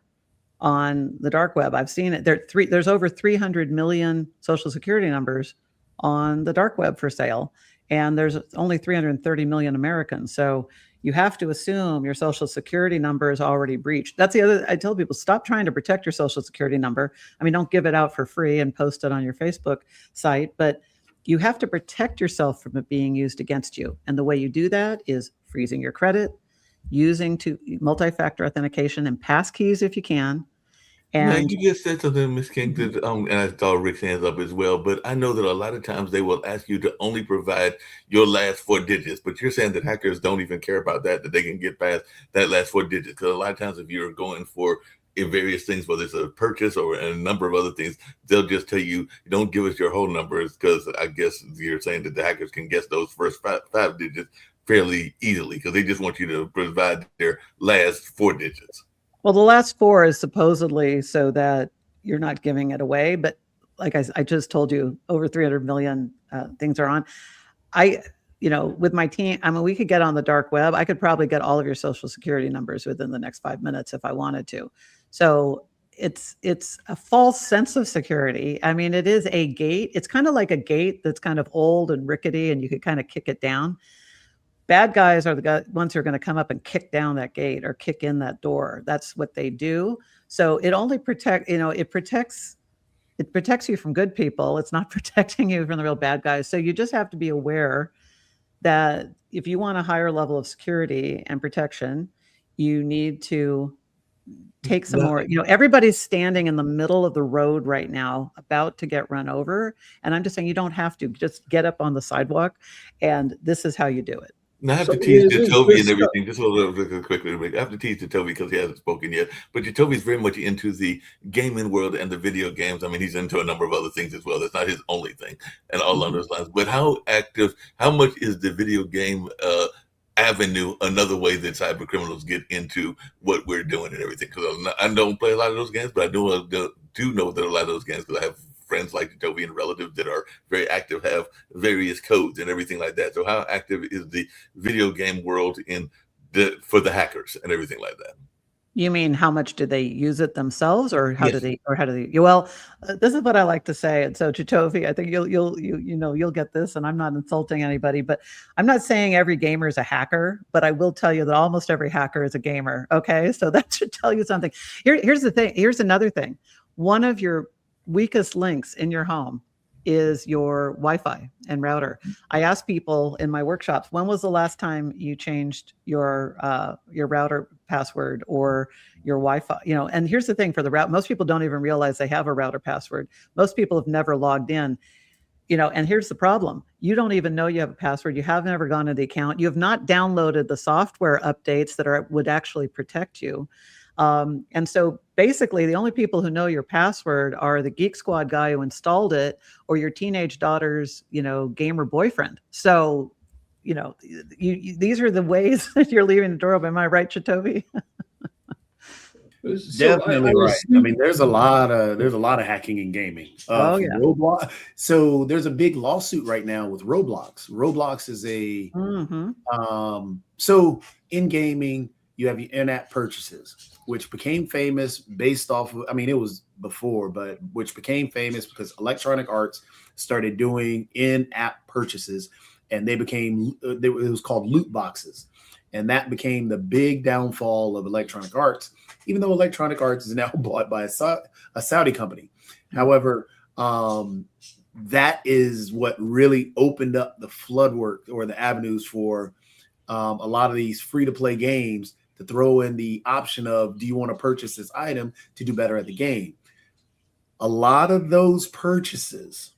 on the dark web. I've seen it. There's over 300 million social security numbers on the dark web for sale, and there's only 330 million Americans. So you have to assume your social security number is already breached. That's the other. I tell people, stop trying to protect your social security number. I mean, don't give it out for free and post it on your Facebook site, but you have to protect yourself from it being used against you. And the way you do that is freezing your credit, using multi-factor authentication and passkeys if you can. Now, And you just said something, Miss King, that, and I saw Rick's hands up as well, but I know that a lot of times they will ask you to only provide your last 4 digits, but you're saying that hackers don't even care about that they can get past that last 4 digits. Because a lot of times if you're going for various things, whether it's a purchase or a number of other things, they'll just tell you, don't give us your whole numbers, because I guess you're saying that the hackers can guess those first five digits fairly easily, because they just want you to provide their last 4 digits. Well, the last 4 is supposedly so that you're not giving it away. But like I just told you, over 300 million things are on. With my team, I mean, we could get on the dark web. I could probably get all of your social security numbers within the next 5 minutes if I wanted to. So it's a false sense of security. I mean, it is a gate. It's kind of like a gate that's kind of old and rickety, and you could kind of kick it down. Bad guys are the ones who are going to come up and kick down that gate or kick in that door. That's what they do. So it only protects you from good people. It's not protecting you from the real bad guys. So you just have to be aware that if you want a higher level of security and protection, you need to take some more. Everybody's standing in the middle of the road right now, about to get run over. And I'm just saying, you don't have to. Just get up on the sidewalk, and this is how you do it. Now, I have So to tease is Jacoby this and everything, just a little quickly. I have to tease Jacoby because he hasn't spoken yet. But Jacoby's very much into the gaming world and the video games. I mean, he's into a number of other things as well. That's not his only thing, and all along those lines. But how much is the video game avenue another way that cyber criminals get into what we're doing and everything? Because I don't play a lot of those games, but I do know that a lot of those games, because I have friends like Jacoby and relatives that are very active, have various codes and everything like that. So how active is the video game world for the hackers and everything like that? You mean how much do they use it themselves, or how Yes. do they? Well, this is what I like to say. And so, Chitovi, I think you'll get this. And I'm not insulting anybody, but I'm not saying every gamer is a hacker. But I will tell you that almost every hacker is a gamer. Okay, so that should tell you something. Here's the thing. Here's another thing. One of your weakest links in your home is your Wi-Fi and router. I ask people in my workshops, when was the last time you changed your router password or your Wi-Fi? And here's the thing for the route. Most people don't even realize they have a router password. Most people have never logged in. And here's the problem. You don't even know you have a password. You have never gone to the account. You have not downloaded the software updates that would actually protect you. And so basically the only people who know your password are the Geek Squad guy who installed it, or your teenage daughter's, gamer boyfriend. So, these are the ways that you're leaving the door open. Am I right, Chitovi? So I Definitely right. I assume mean, there's a lot of hacking in gaming. Oh From yeah. Roblox. So there's a big lawsuit right now with Roblox. Roblox is a Hmm. so in gaming, you have your in-app purchases, which became famous based off of, I mean, it was before, but which became famous because Electronic Arts started doing in-app purchases, and they became, it was called loot boxes. And that became the big downfall of Electronic Arts, even though Electronic Arts is now bought by a Saudi company. However, that is what really opened up the floodwork or the avenues for a lot of these free-to-play games to throw in the option of, do you want to purchase this item to do better at the game? A lot of those purchases,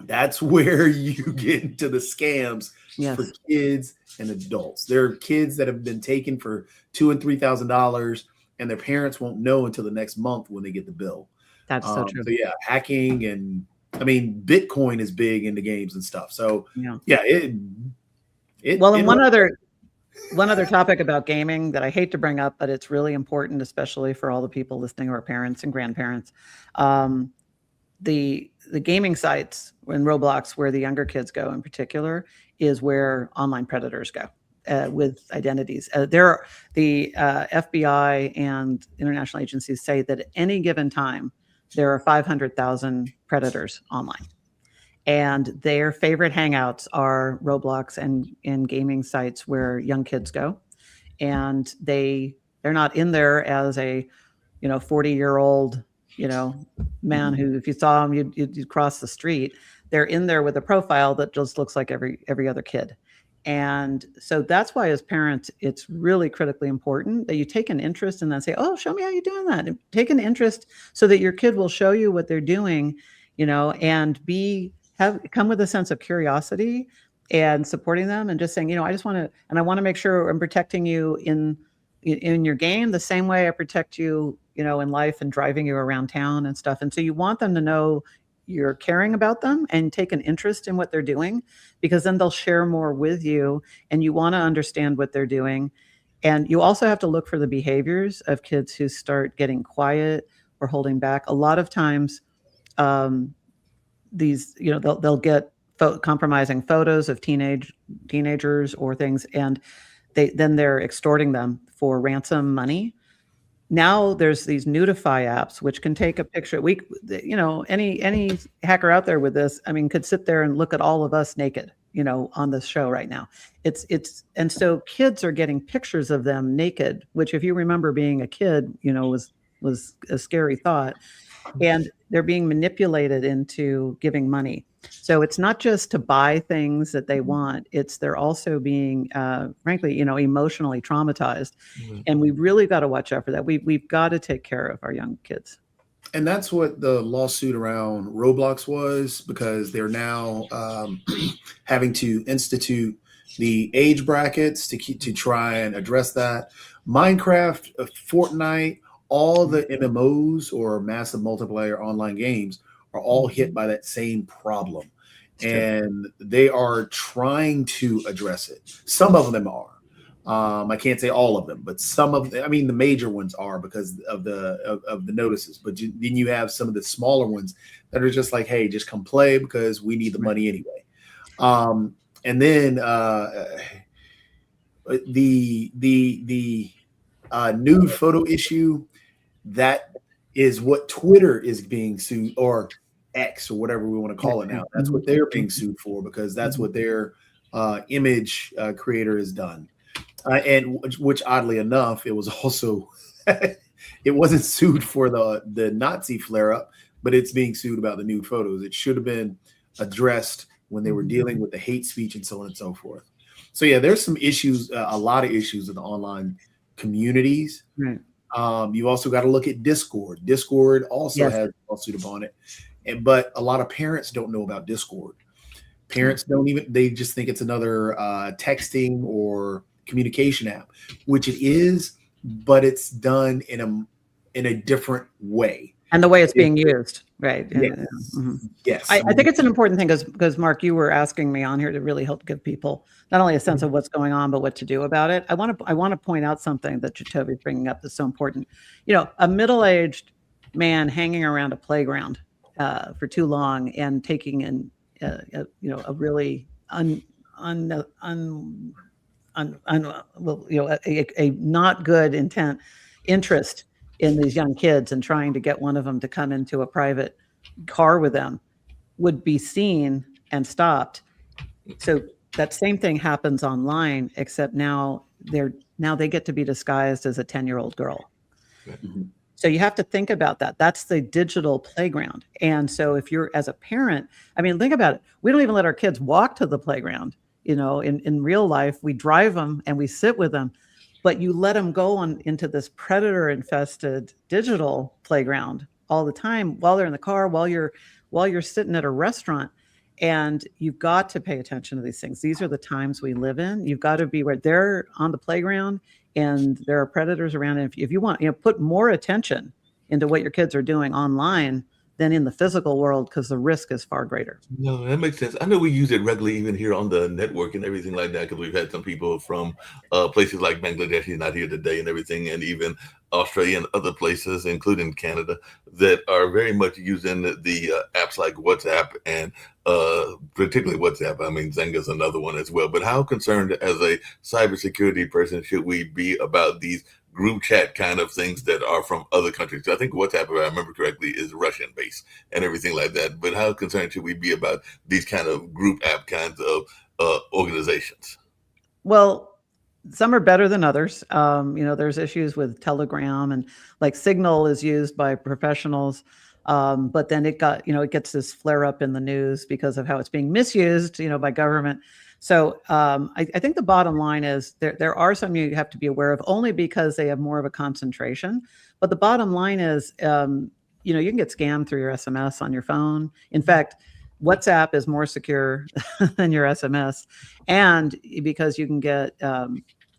that's where you get into the scams Yes. for kids and adults. There are kids that have been taken for $2,000 and $3,000, and their parents won't know until the next month when they get the bill. That's so true. So yeah, hacking, and I mean, Bitcoin is big into games and stuff. So Yeah. yeah, Well, and one other topic about gaming that I hate to bring up, but it's really important, especially for all the people listening who are parents and grandparents. The gaming sites in Roblox, where the younger kids go in particular, is where online predators go with identities. The FBI and international agencies say that at any given time, there are 500,000 predators online. And their favorite hangouts are Roblox and gaming sites where young kids go. And they're not in there as a 40-year-old man who, if you saw him, you'd cross the street. They're in there with a profile that just looks like every other kid. And so that's why, as parents, it's really critically important that you take an interest and then say, oh, show me how you're doing that. And take an interest so that your kid will show you what they're doing, and come with a sense of curiosity and supporting them, and just saying, I just want to, and I want to make sure I'm protecting you in your game the same way I protect you, in life, and driving you around town and stuff. And so you want them to know you're caring about them and take an interest in what they're doing, because then they'll share more with you, and you want to understand what they're doing. And you also have to look for the behaviors of kids who start getting quiet or holding back. A lot of times, they'll get compromising photos of teenagers or things, and they're extorting them for ransom money. Now there's these Nudify apps which can take a picture. Any hacker out there with this, could sit there and look at all of us naked, on this show right now. And so kids are getting pictures of them naked, which, if you remember being a kid, was a scary thought. And they're being manipulated into giving money. So it's not just to buy things that they want. They're also being, frankly, emotionally traumatized. Mm-hmm. And we really got to watch out for that. We've got to take care of our young kids. And that's what the lawsuit around Roblox was, because they're now having to institute the age brackets to try and address that. Minecraft, Fortnite, all the MMOs or massive multiplayer online games are all hit by that same problem. And they are trying to address it. Some of them are. I can't say all of them, but some of them, the major ones are, because of the notices. But then you have some of the smaller ones that are just like, hey, just come play because we need the money anyway. And then the nude photo issue, that is what Twitter is being sued, or X, or whatever we want to call it now. That's what they're being sued for, because that's what their image creator has done. And which, oddly enough, it was also it wasn't sued for the Nazi flare up, but it's being sued about the nude photos. It should have been addressed when they were dealing with the hate speech and so on and so forth. So yeah, there's some issues, a lot of issues in the online communities. Right. You also got to look at Discord. Discord also has a lawsuit upon it. But a lot of parents don't know about Discord. Parents they just think it's another texting or communication app, which it is, but it's done in a different way. And the way it's being used, right? Yes. Mhm. Yes. I think it's an important thing because Mark, you were asking me on here to really help give people not only a sense of what's going on, but what to do about it. I want to point out something that Jacoby is bringing up that's so important. You know, a middle-aged man hanging around a playground for too long and taking in, a really a not good interest in these young kids and trying to get one of them to come into a private car with them would be seen and stopped. So that same thing happens online, except now they get to be disguised as a 10-year-old girl. Mhm. So you have to think about that. That's the digital playground. And so if you're as a parent, I mean, think about it. We don't even let our kids walk to the playground. You know, in real life, we drive them and we sit with them, but you let them go into this predator infested digital playground all the time while they're in the car, while you're sitting at a restaurant. And you've got to pay attention to these things. These are the times we live in. You've got to be where they're on the playground and there are predators around. And if you want, put more attention into what your kids are doing online than in the physical world, because the risk is far greater. No, that makes sense. I know we use it regularly, even here on the network and everything like that, because we've had some people from places like Bangladesh, he's not here today, and everything, and even Australia and other places, including Canada, that are very much using the apps like WhatsApp and particularly WhatsApp. I mean, Zenga's another one as well. But how concerned as a cybersecurity person should we be about these group chat kind of things that are from other countries? I think WhatsApp, if I remember correctly, is Russian based and everything like that. But how concerned should we be about these kind of group app kinds of organizations? Well, some are better than others. There's issues with Telegram, and like Signal is used by professionals. But then it gets this flare up in the news because of how it's being misused, by government. So I think the bottom line is there are some you have to be aware of only because they have more of a concentration. But the bottom line is, you can get scammed through your SMS on your phone. In fact, WhatsApp is more secure than your SMS, and because you can get,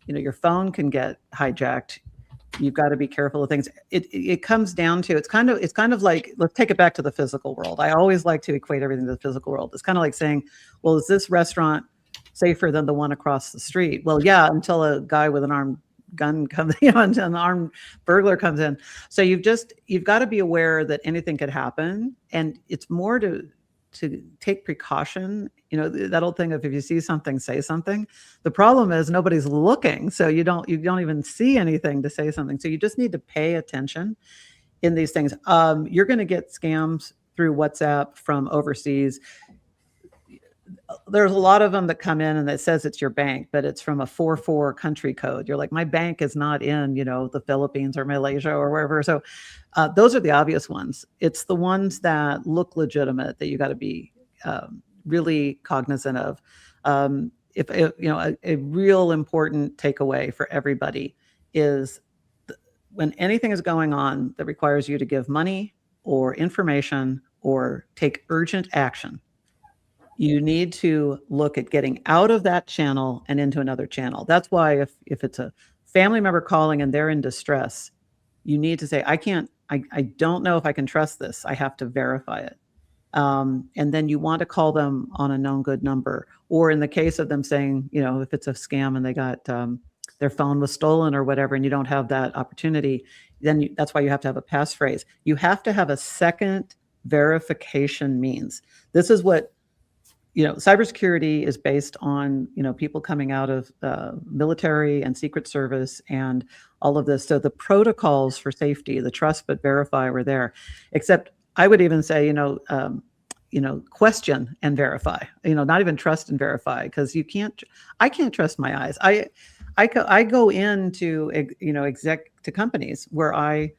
your phone can get hijacked. You've got to be careful of things. It comes down to it's kind of like, let's take it back to the physical world. I always like to equate everything to the physical world. It's kind of like saying, well, is this restaurant safer than the one across the street? Well, yeah, until a guy with an armed gun comes, until an armed burglar comes in. So you've got to be aware that anything could happen, and it's more to take precaution. That old thing of if you see something, say something. The problem is nobody's looking, so you don't even see anything to say something. So you just need to pay attention in these things. You're going to get scams through WhatsApp from overseas. There's a lot of them that come in and it says it's your bank, but it's from a 4/4 country code. You're like, my bank is not in, the Philippines or Malaysia or wherever. So those are the obvious ones. It's the ones that look legitimate that you got to be really cognizant of. A real important takeaway for everybody is when anything is going on that requires you to give money or information or take urgent action, you need to look at getting out of that channel and into another channel. That's why if it's a family member calling and they're in distress, you need to say, I don't know if I can trust this. I have to verify it. And then you want to call them on a known good number. Or in the case of them saying, if it's a scam and they got their phone was stolen or whatever, and you don't have that opportunity, then that's why you have to have a passphrase. You have to have a second verification means. This is what cybersecurity is based on, people coming out of military and Secret Service and all of this. So the protocols for safety, the trust but verify were there, except I would even say, question and verify, not even trust and verify, because I can't trust my eyes. I go into, to companies where I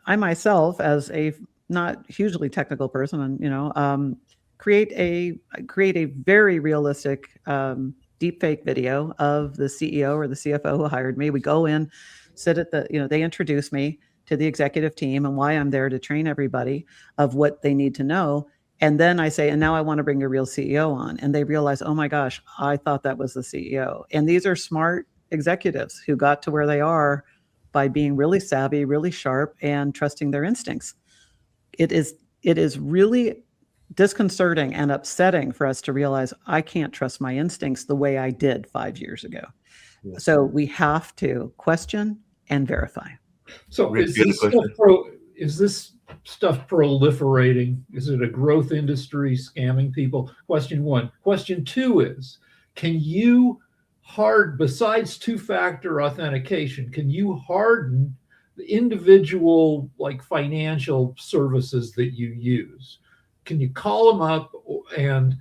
myself, as a not hugely technical person, and, create a very realistic deepfake video of the CEO or the CFO who hired me. We go in, sit at they introduce me to the executive team and why I'm there to train everybody of what they need to know. And then I say, and now I want to bring your real CEO on. And they realize, oh my gosh, I thought that was the CEO. And these are smart executives who got to where they are by being really savvy, really sharp, and trusting their instincts. it is really disconcerting and upsetting for us to realize I can't trust my instincts the way I did 5 years ago. Yeah. So we have to question and verify. So Rick, is you had a this stuff question? is this stuff proliferating? Is it a growth industry scamming people? Question one. Question two is, can you besides two-factor authentication, can you harden the individual like financial services that you use? Can you call them up and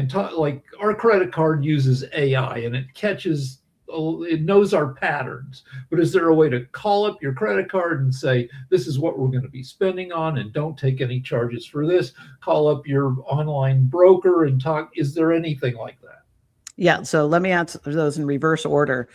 talk, like our credit card uses AI and it knows our patterns, but is there a way to call up your credit card and say, this is what we're going to be spending on and don't take any charges for this? Call up your online broker and talk. Is there anything like that? Yeah, so let me answer those in reverse order.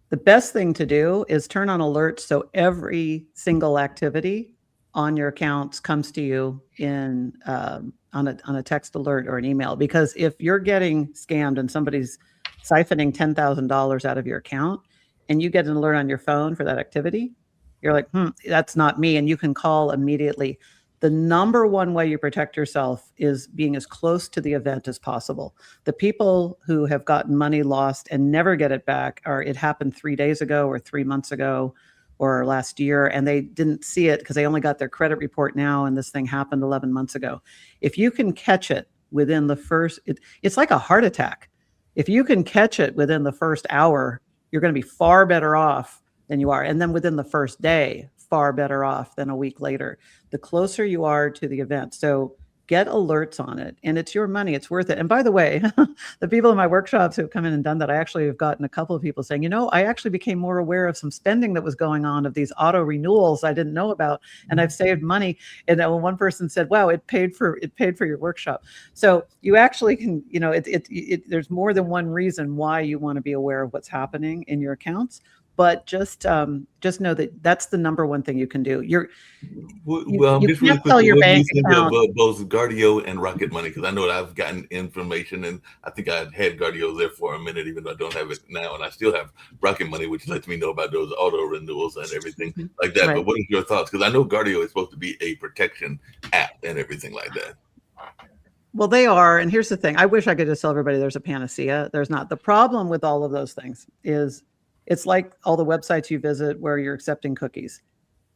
The best thing to do is turn on alerts so every single activity on your accounts comes to you in on a text alert or an email. Because if you're getting scammed and somebody's siphoning $10,000 out of your account and you get an alert on your phone for that activity, you're like, that's not me. And you can call immediately. The number one way you protect yourself is being as close to the event as possible. The people who have gotten money lost and never get it back, or it happened 3 days ago or 3 months ago or last year, and they didn't see it because they only got their credit report now, and this thing happened 11 months ago. If you can catch it within the first, it's like a heart attack. If you can catch it within the first hour, you're going to be far better off than you are. And then within the first day, far better off than a week later, the closer you are to the event. So get alerts on it, and it's your money. It's worth it. And by the way, the people in my workshops who have come in and done that, I actually have gotten a couple of people saying, I actually became more aware of some spending that was going on of these auto renewals I didn't know about, and I've saved money. And then one person said, wow, it paid for your workshop. So you actually can, there's more than one reason why you want to be aware of what's happening in your accounts. But just know that that's the number one thing you can do. You Just really can't tell quickly, your what do you bank think account. of both Guardio and Rocket Money? Because I know that I've gotten information, and I think I had Guardio there for a minute, even though I don't have it now, and I still have Rocket Money, which lets me know about those auto renewals and everything like that. Right. But what are your thoughts? Because I know Guardio is supposed to be a protection app and everything like that. Well, they are. And here's the thing. I wish I could just tell everybody there's a panacea. There's not. The problem with all of those things is it's like all the websites you visit where you're accepting cookies.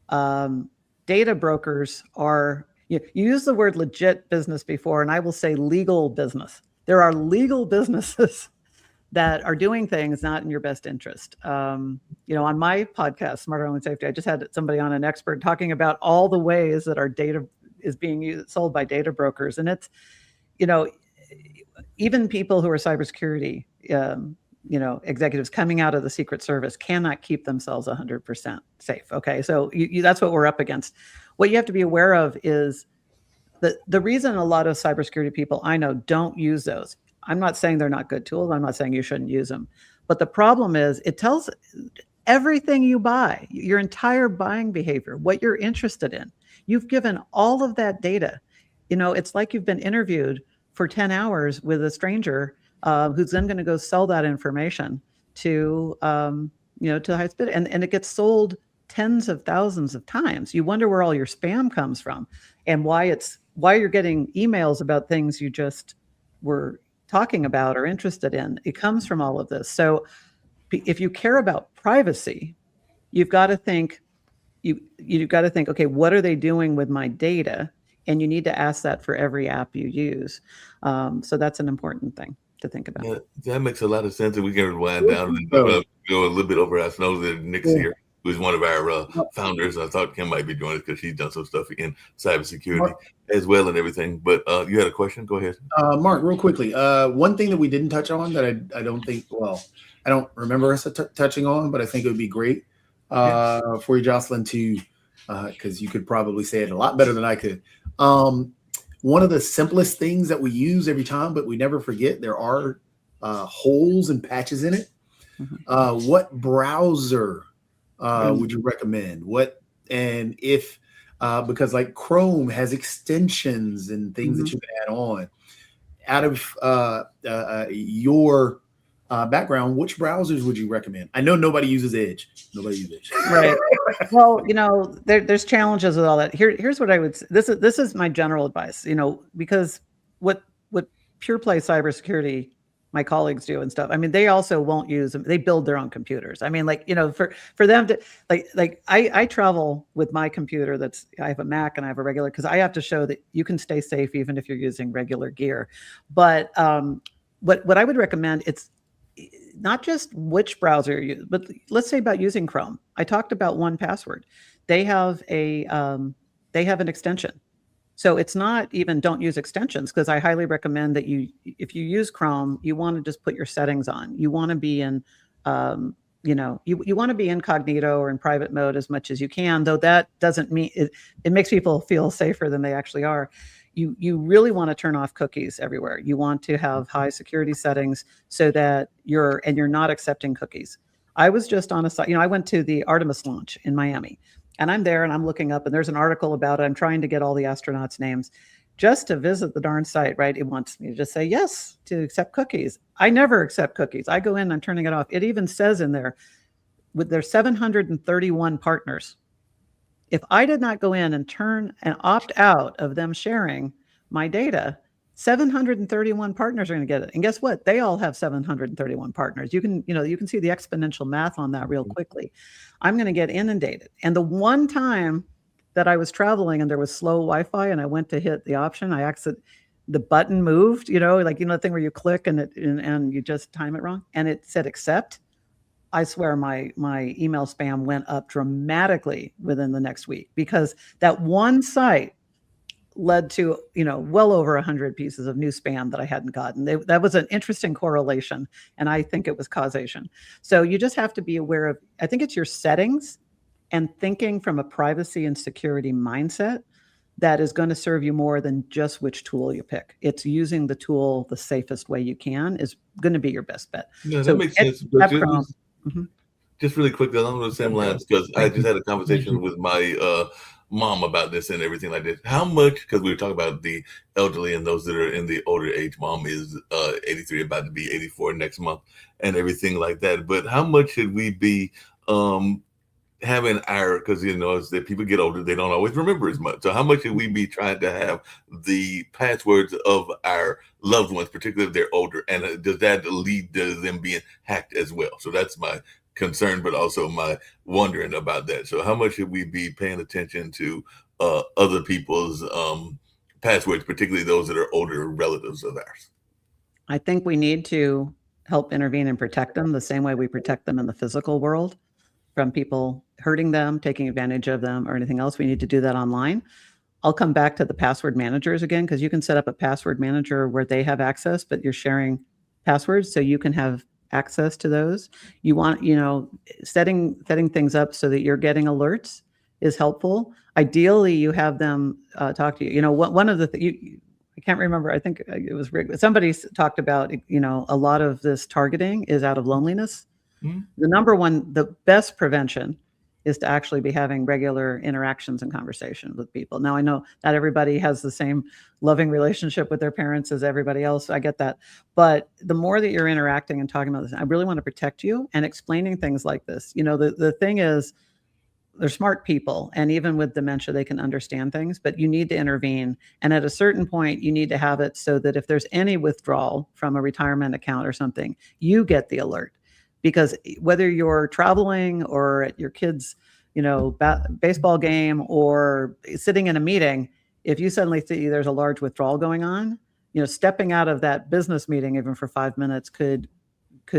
Data brokers are, you use the word legit business before, and I will say legal business. There are legal businesses that are doing things not in your best interest. On my podcast, Smarter Online Safety, I just had somebody on, an expert, talking about all the ways that our data is being sold by data brokers. And it's, even people who are cybersecurity, executives coming out of the Secret Service cannot keep themselves 100% safe. Okay, so that's what we're up against. What you have to be aware of is the reason a lot of cybersecurity people I know don't use those. I'm not saying they're not good tools. I'm not saying you shouldn't use them. But the problem is it tells everything you buy, your entire buying behavior, what you're interested in. You've given all of that data. It's like you've been interviewed for 10 hours with a stranger who's then going to go sell that information to the highest bidder, and it gets sold tens of thousands of times. You wonder where all your spam comes from, and why you're getting emails about things you just were talking about or interested in. It comes from all of this. So, if you care about privacy, you've got to think. You've got to think, okay, what are they doing with my data? And you need to ask that for every app you use. So that's an important thing to think about. Yeah, that makes a lot of sense, and we can wind down and go a little bit over our snows. That Nick's here, who's one of our founders. I thought Kim might be joining us because she's done some stuff in cybersecurity as well and everything. But you had a question? Go ahead. Mark, real quickly. One thing that we didn't touch on that I don't think, I don't remember us touching on, but I think it would be great for you, Jocelyn, to, because you could probably say it a lot better than I could. One of the simplest things that we use every time, but we never forget, there are holes and patches in it. What browser would you recommend? Because like Chrome has extensions and things that you can add on. Out of your background, which browsers would you recommend? I know nobody uses Edge. Nobody uses Edge. Right. Well, there's challenges with all that. Here's what I would say. This is my general advice, because what pure play cybersecurity, my colleagues do and stuff. I mean, they also won't use them. They build their own computers. I mean, for them to I travel with my computer. I have a Mac and I have a regular, because I have to show that you can stay safe even if you're using regular gear. But what I would recommend, it's not just which browser you use, but let's say about using Chrome. I talked about 1Password. They have an extension. So it's not even don't use extensions, because I highly recommend that if you use Chrome, you want to just put your settings on. You want to be in, you want to be incognito or in private mode as much as you can, though that doesn't mean it makes people feel safer than they actually are. You really want to turn off cookies everywhere. You want to have high security settings so that you're not accepting cookies. I was just on a site, I went to the Artemis launch in Miami, and I'm there and I'm looking up and there's an article about it. I'm trying to get all the astronauts' names just to visit the darn site, right? It wants me to just say yes to accept cookies. I never accept cookies. I go in, I'm turning it off. It even says in there, with their 731 partners, if I did not go in and turn and opt out of them sharing my data, 731 partners are going to get it. And guess what? They all have 731 partners. You can see the exponential math on that real quickly. I'm going to get inundated. And the one time that I was traveling and there was slow Wi-Fi and I went to hit the option, the button moved, the thing where you click and you just time it wrong. And it said accept. I swear my email spam went up dramatically within the next week, because that one site led to, well over 100 pieces of new spam that I hadn't gotten. That was an interesting correlation, and I think it was causation. So you just have to be aware of, I think it's your settings and thinking from a privacy and security mindset that is going to serve you more than just which tool you pick. It's using the tool the safest way you can is going to be your best bet. Yeah, so that makes sense. Just really quick, along the same lines, because I just had a conversation with my mom about this and everything like this. How much, because we were talking about the elderly and those that are in the older age. Mom is 83, about to be 84 next month and everything like that. But how much should we be having because, as the people get older, they don't always remember as much. So how much should we be trying to have the passwords of our loved ones, particularly if they're older? And does that lead to them being hacked as well? So that's my concern, but also my wondering about that. So how much should we be paying attention to other people's passwords, particularly those that are older relatives of ours? I think we need to help intervene and protect them the same way we protect them in the physical world from people hurting them, taking advantage of them, or anything else. We need to do that online. I'll come back to the password managers again, because you can set up a password manager where they have access, but you're sharing passwords, so you can have access to those. You want, setting things up so that you're getting alerts is helpful. Ideally, you have them talk to you. One of the I can't remember. I think it was Rick. Somebody talked about, a lot of this targeting is out of loneliness. Mm-hmm. The best prevention is to actually be having regular interactions and conversations with people. Now, I know not everybody has the same loving relationship with their parents as everybody else. I get that. But the more that you're interacting and talking about this, I really want to protect you and explaining things like this. The thing is, they're smart people, and even with dementia, they can understand things, but you need to intervene. And at a certain point, you need to have it so that if there's any withdrawal from a retirement account or something, you get the alert. Because whether you're traveling or at your kid's, baseball game or sitting in a meeting, if you suddenly see there's a large withdrawal going on, stepping out of that business meeting even for 5 minutes could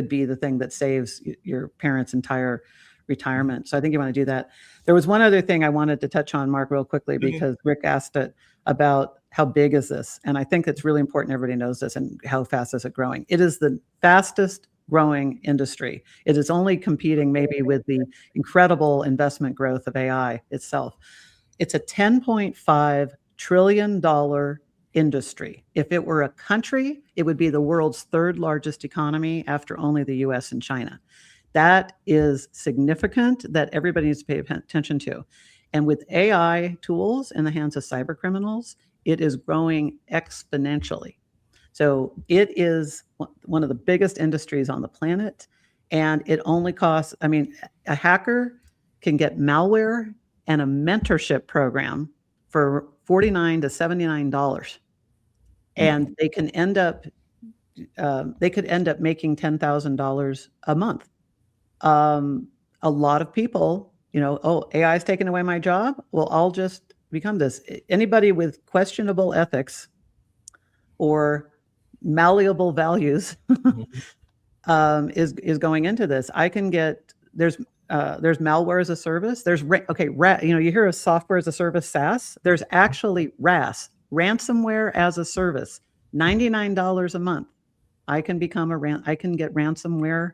be the thing that saves your parents' entire retirement. So I think you want to do that. There was one other thing I wanted to touch on, Mark, real quickly, because Rick asked it about how big is this? And I think it's really important everybody knows this and how fast is it growing. It is the fastest growing industry. It is only competing maybe with the incredible investment growth of AI itself. It's a $10.5 trillion industry. If it were a country, it would be the world's third largest economy after only the US and China. That is significant that everybody needs to pay attention to. And with AI tools in the hands of cyber criminals, it is growing exponentially. So it is one of the biggest industries on the planet, and it only costs, I mean, a hacker can get malware and a mentorship program for $49 to $79, and they can end up they could end up making $10,000 a month. A lot of people, oh, AI is taking away my job. Well, I'll just become this. Anybody with questionable ethics or malleable values is going into this. I can get there's malware as a service. There's you hear of software as a service, SaaS. There's actually RAS, ransomware as a service, $99 a month. I can get ransomware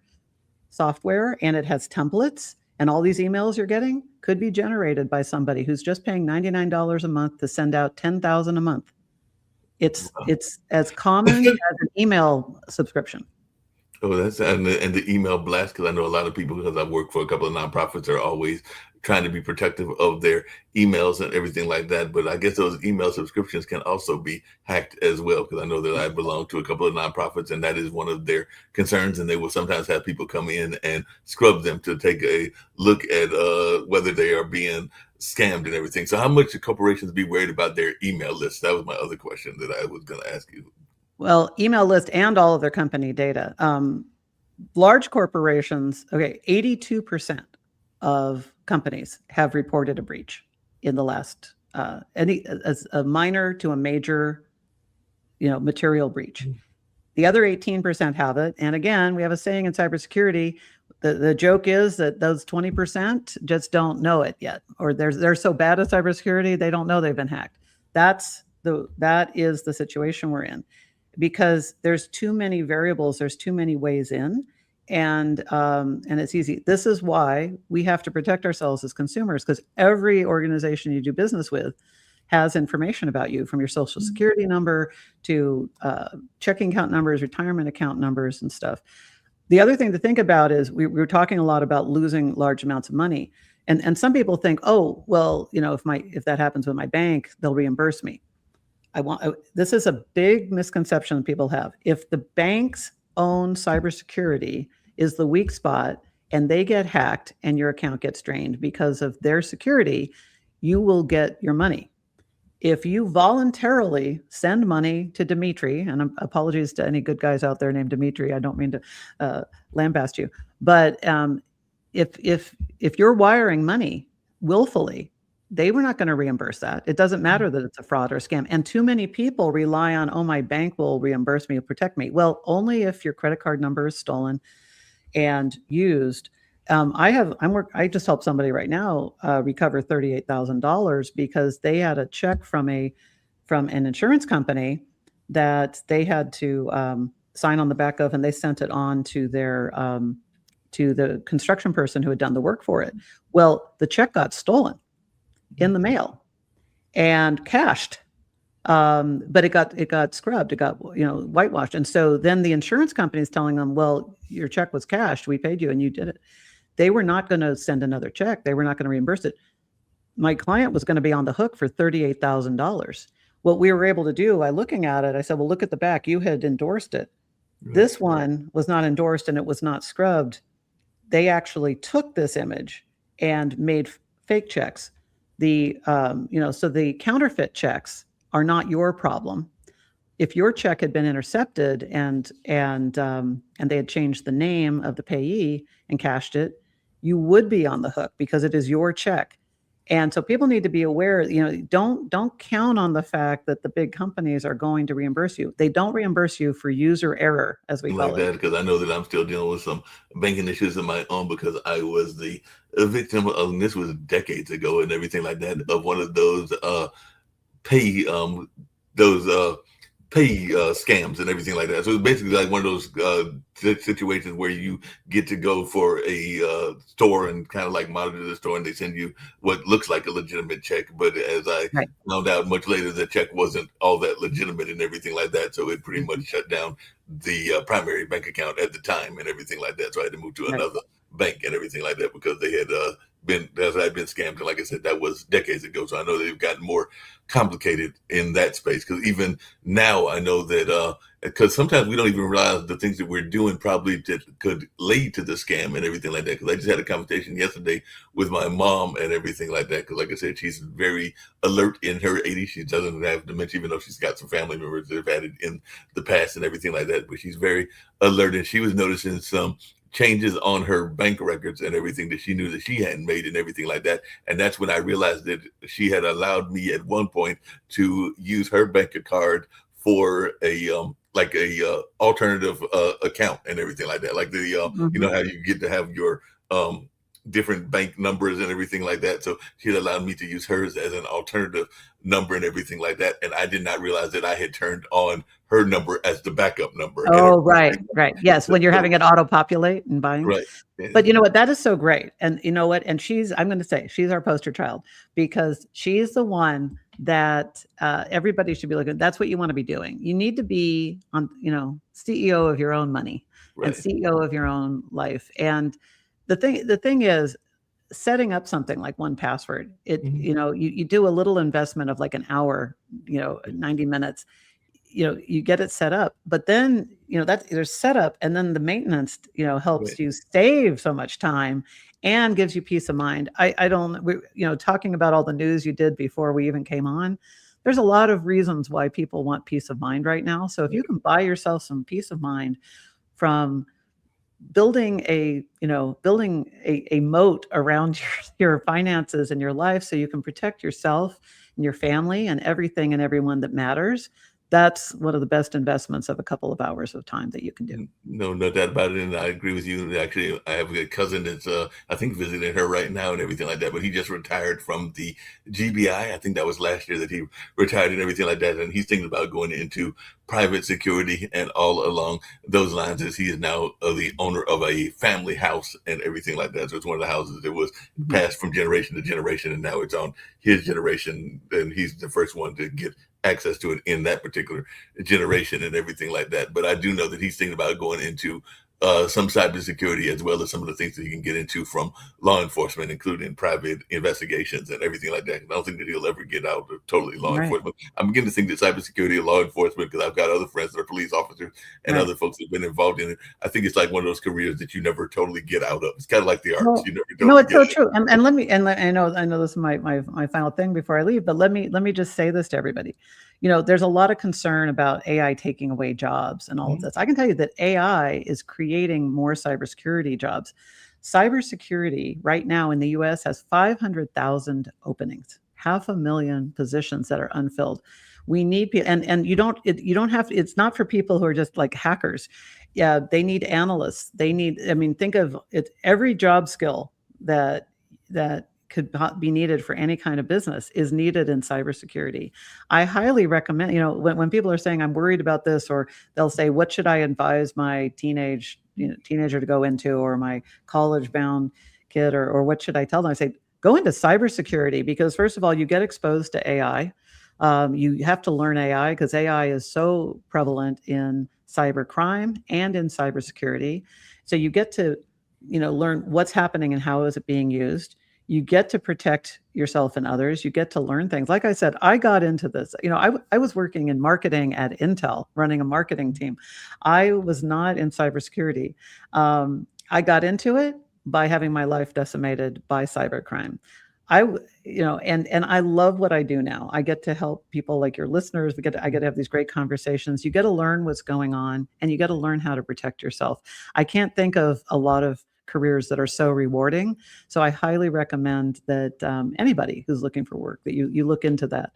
software, and it has templates, and all these emails you're getting could be generated by somebody who's just paying $99 a month to send out 10,000 a month. It's as common as an email subscription. Oh, that's and the email blast, because I know a lot of people, because I work for a couple of nonprofits, are always trying to be protective of their emails and everything like that. But I guess those email subscriptions can also be hacked as well, because I know that I belong to a couple of nonprofits, and that is one of their concerns. And they will sometimes have people come in and scrub them to take a look at whether they are being scammed and everything. So how much should corporations be worried about their email list? That was my other question that I was going to ask you. Well, email list and all of their company data. Large corporations, 82% of companies have reported a breach in the last, as a minor to a major, material breach. The other 18% have it. And again, we have a saying in cybersecurity, the joke is that those 20% just don't know it yet, or they're so bad at cybersecurity, they don't know they've been hacked. That is the situation we're in, because there's too many variables, there's too many ways in, and it's easy. This is why we have to protect ourselves as consumers, because every organization you do business with has information about you, from your social security number to checking account numbers, retirement account numbers, and stuff. The other thing to think about is we were talking a lot about losing large amounts of money, and some people think, oh, well, if that happens with my bank, they'll reimburse me. This is a big misconception that people have. If the bank's own cybersecurity is the weak spot and they get hacked and your account gets drained because of their security, you will get your money. If you voluntarily send money to Dimitri, and apologies to any good guys out there named Dimitri, I don't mean to lambaste you, but if you're wiring money willfully, they were not going to reimburse that. It doesn't matter that it's a fraud or a scam. And too many people rely on, oh, my bank will reimburse me or protect me. Well, only if your credit card number is stolen and used. I just helped somebody right now recover $38,000 because they had a check from an insurance company that they had to sign on the back of, and they sent it on to their to the construction person who had done the work for it. Well, the check got stolen in the mail and cashed, but it got scrubbed, it got whitewashed, and so then the insurance company is telling them, well, your check was cashed, we paid you and you did it. They were not going to send another check. They were not going to reimburse it. My client was going to be on the hook for $38,000. What we were able to do by looking at it, I said, well, look at the back. You had endorsed it. Right. This one was not endorsed and it was not scrubbed. They actually took this image and made fake checks. So the counterfeit checks are not your problem. If your check had been intercepted and they had changed the name of the payee and cashed it, you would be on the hook because it is your check. And so people need to be aware, don't count on the fact that the big companies are going to reimburse you. They don't reimburse you for user error, as we call it. Because I know that I'm still dealing with some banking issues of my own, because I was the victim of, and this was decades ago and everything like that, of one of those pay scams and everything like that. So it's basically like one of those situations where you get to go for a store and kind of like monitor the store, and they send you what looks like a legitimate check. But as I found out much later, the check wasn't all that legitimate and everything like that. So it pretty much shut down the primary bank account at the time and everything like that. So I had to move to another bank and everything like that, because they had been scammed. And like I said, that was decades ago. So I know they've gotten more complicated in that space, because even now I know that because sometimes we don't even realize the things that we're doing probably could lead to the scam and everything like that. Because I just had a conversation yesterday with my mom and everything like that. Because like I said, she's very alert in her 80s. She doesn't have dementia, even though she's got some family members that have had it in the past and everything like that. But she's very alert, and she was noticing some changes on her bank records and everything that she knew that she hadn't made and everything like that. And that's when I realized that she had allowed me at one point to use her bank card for a alternative account and everything like that. Like the you know how you get to have your different bank numbers and everything like that. So she had allowed me to use hers as an alternative number and everything like that. And I did not realize that I had turned on her number as the backup number. Oh, right. Yes, when you're having it auto-populate and buying. Right. But you know what? That is so great. And you know what? And I'm going to say, she's our poster child, because she's the one that everybody should be looking at. That's what you want to be doing. You need to be CEO of your own money and CEO of your own life. And the thing is, setting up something like 1Password, you do a little investment of like an hour, 90 minutes, you get it set up, but then, there's setup, and then the maintenance, helps you save so much time and gives you peace of mind. Talking about all the news you did before we even came on, there's a lot of reasons why people want peace of mind right now. So if you can buy yourself some peace of mind from building a moat around your finances and your life, so you can protect yourself and your family and everything and everyone that matters, that's one of the best investments of a couple of hours of time that you can do. No doubt about it. And I agree with you. Actually, I have a cousin that's, I think, visiting her right now and everything like that. But he just retired from the GBI. I think that was last year that he retired and everything like that. And he's thinking about going into private security and all along those lines, as he is now the owner of a family house and everything like that. So it's one of the houses that was passed from generation to generation, and now it's on his generation. And he's the first one to get access to it in that particular generation and everything like that. But I do know that he's thinking about going into some cybersecurity, as well as some of the things that he can get into from law enforcement, including private investigations and everything like that. I don't think that he'll ever get out of totally law enforcement. I'm beginning to think that cybersecurity and law enforcement, because I've got other friends that are police officers and other folks that have been involved in it. I think it's like one of those careers that you never totally get out of. It's kind of like the arts. You never totally it's so true. And I know this is my final thing before I leave, but let me just say this to everybody. There's a lot of concern about AI taking away jobs and all of this. I can tell you that AI is creating more cybersecurity jobs. Cybersecurity right now in the US has 500,000 openings, 500,000 positions that are unfilled. We need people, and you don't have, it's not for people who are just like hackers. Yeah, they need analysts. Think of it, every job skill that could be needed for any kind of business is needed in cybersecurity. I highly recommend, when people are saying I'm worried about this, or they'll say, what should I advise my teenager to go into, or my college bound kid, or what should I tell them? I say, go into cybersecurity, because first of all, you get exposed to AI. You have to learn AI, because AI is so prevalent in cybercrime and in cybersecurity. So you get to, learn what's happening and how is it being used. You get to protect yourself and others. You get to learn things. Like I said, I got into this. I was working in marketing at Intel, running a marketing team. I was not in cybersecurity. I got into it by having my life decimated by cybercrime. And I love what I do now. I get to help people like your listeners. I get to have these great conversations. You get to learn what's going on, and you get to learn how to protect yourself. I can't think of a lot of careers that are so rewarding. So I highly recommend that anybody who's looking for work, that you look into that.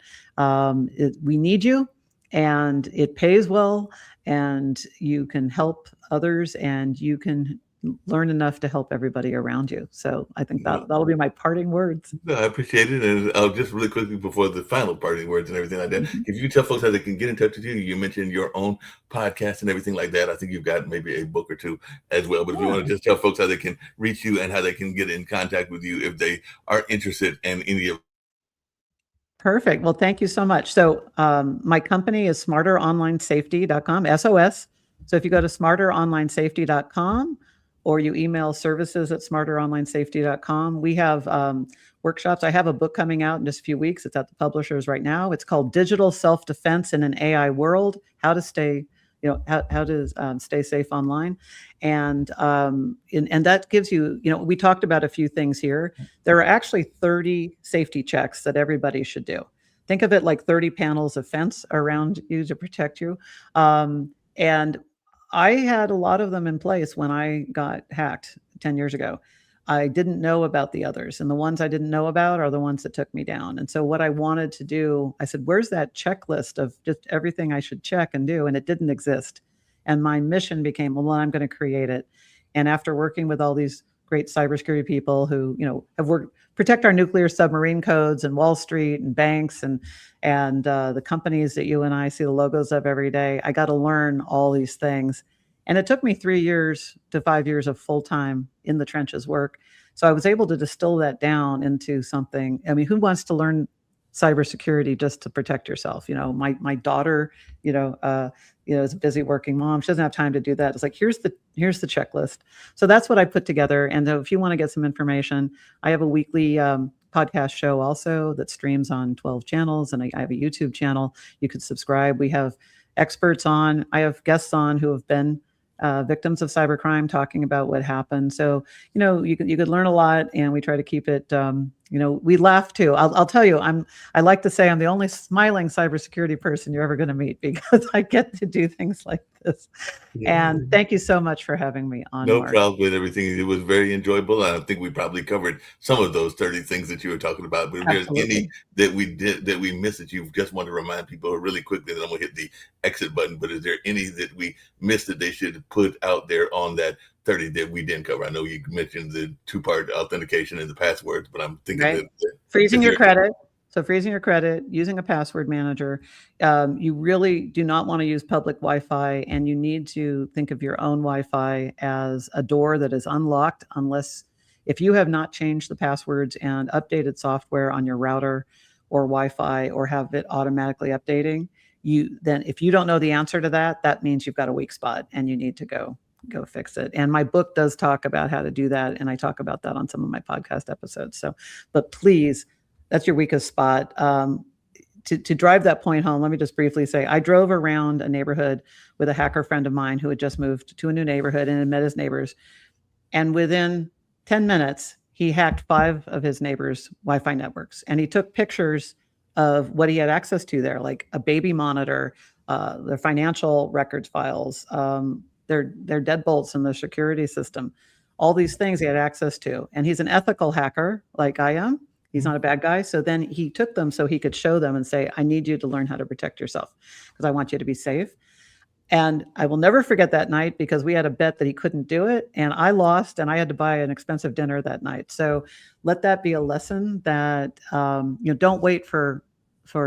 We need you, and it pays well, and you can help others, and you can learn enough to help everybody around you. So I think that'll be my parting words. No, I appreciate it. And I'll just really quickly, before the final parting words and everything like that, if you tell folks how they can get in touch with you, you mentioned your own podcast and everything like that. I think you've got maybe a book or two as well. But if you want to just tell folks how they can reach you and how they can get in contact with you if they are interested in any of. Perfect. Well, thank you so much. So my company is smarteronlinesafety.com, SOS. So if you go to smarteronlinesafety.com, or you email services@smarteronlinesafety.com. We have workshops. I have a book coming out in just a few weeks. It's at the publishers right now. It's called Digital Self-Defense in an AI World: How to Stay how to stay safe online. And that gives you, we talked about a few things here. There are actually 30 safety checks that everybody should do. Think of it like 30 panels of fence around you to protect you. And I had a lot of them in place when I got hacked 10 years ago. I didn't know about the others. And the ones I didn't know about are the ones that took me down. And so what I wanted to do, I said, where's that checklist of just everything I should check and do? And it didn't exist. And my mission became, well, I'm going to create it. And after working with all these great cybersecurity people who, have worked, protect our nuclear submarine codes and Wall Street and banks and the companies that you and I see the logos of every day, I got to learn all these things. And it took me 3 years to 5 years of full-time in the trenches work. So I was able to distill that down into something. I mean, who wants to learn cybersecurity just to protect yourself? My daughter, is a busy working mom. She doesn't have time to do that. It's like, here's the checklist. So that's what I put together. And if you want to get some information, I have a weekly podcast show also that streams on 12 channels. And I have a YouTube channel. You could subscribe. We have experts on. I have guests on who have been victims of cybercrime talking about what happened. So, you could learn a lot, and we try to keep it, we laugh too. I'll tell you, I like to say I'm the only smiling cybersecurity person you're ever going to meet, because I get to do things like this. Yeah. And thank you so much for having me on. No Mark. problem with everything. It was very enjoyable. I think we probably covered some of those 30 things that you were talking about. But if there's any that we missed that you just want to remind people really quickly, then I'm going to hit the exit button. But is there any that we missed that they should put out there on that 30 that we didn't cover? I know you mentioned the 2-part authentication and the passwords, but I'm thinking that freezing your credit. So freezing your credit, using a password manager. You really do not want to use public Wi-Fi, and you need to think of your own Wi-Fi as a door that is unlocked if you have not changed the passwords and updated software on your router or Wi-Fi, or have it automatically updating. Then if you don't know the answer to that, that means you've got a weak spot and you need to go fix it. And my book does talk about how to do that, and I talk about that on some of my podcast episodes. So, but please, that's your weakest spot. To drive that point home, let me just briefly say, I drove around a neighborhood with a hacker friend of mine who had just moved to a new neighborhood and had met his neighbors. And within 10 minutes, he hacked 5 of his neighbors' Wi-Fi networks. And he took pictures of what he had access to there, like a baby monitor, their financial records files, their deadbolts in the security system, all these things he had access to. And he's an ethical hacker like I am. He's not a bad guy. So then he took them so he could show them and say, I need you to learn how to protect yourself because I want you to be safe. And I will never forget that night, because we had a bet that he couldn't do it. And I lost, and I had to buy an expensive dinner that night. So let that be a lesson that, don't wait for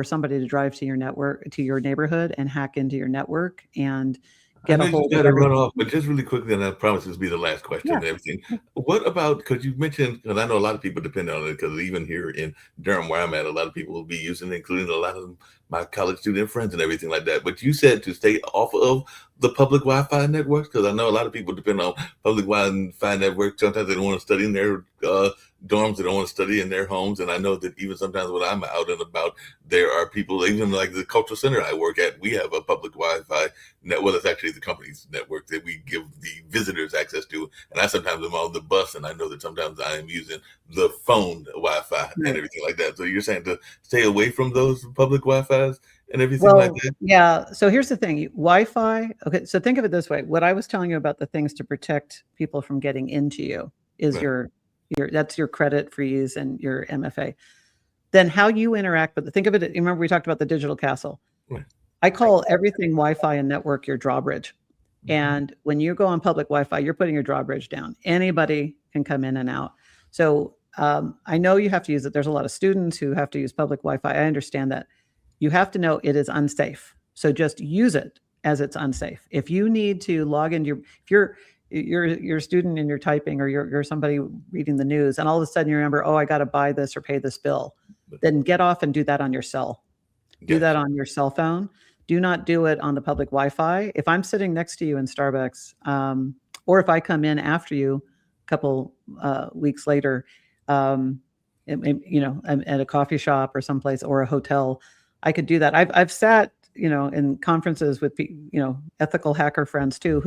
somebody to drive to your network, to your neighborhood, and hack into your network and get a hold of run off, but just really quickly, and I promise this will be the last question and everything. What about, because you mentioned, because I know a lot of people depend on it, because even here in Durham, where I'm at, a lot of people will be using it, including a lot of my college student friends and everything like that. But you said to stay off of the public Wi-Fi networks, because I know a lot of people depend on public Wi-Fi networks. Sometimes they don't want to study in their dorms, they don't want to study in their homes. And I know that even sometimes when I'm out and about, there are people, even like the cultural center I work at, we have a public Wi-Fi network. Well, it's actually the company's network that we give the visitors access to. And I sometimes am on the bus, and I know that sometimes I am using the phone Wi-Fi and everything like that. So you're saying to stay away from those public Wi-Fis and everything like that? Yeah. So here's the thing, Wi-Fi. Okay. So think of it this way. What I was telling you about the things to protect people from getting into you is that's your credit freeze and your MFA. Then how you interact with it. Think of it. Remember we talked about the digital castle. Right. I call everything Wi-Fi and network your drawbridge. Mm-hmm. And when you go on public Wi-Fi, you're putting your drawbridge down. Anybody can come in and out. So I know you have to use it. There's a lot of students who have to use public Wi-Fi. I understand that. You have to know it is unsafe. So just use it as it's unsafe. If you need to log into if you're a student and you're typing, or you're somebody reading the news, and all of a sudden you remember, I got to buy this or pay this bill, then get off and do that on your cell. Do that on your cell phone. Do not do it on the public Wi-Fi. If I'm sitting next to you in Starbucks, or if I come in after you a couple weeks later, at a coffee shop or someplace or a hotel, I could do that. I've sat in conferences with, ethical hacker friends too,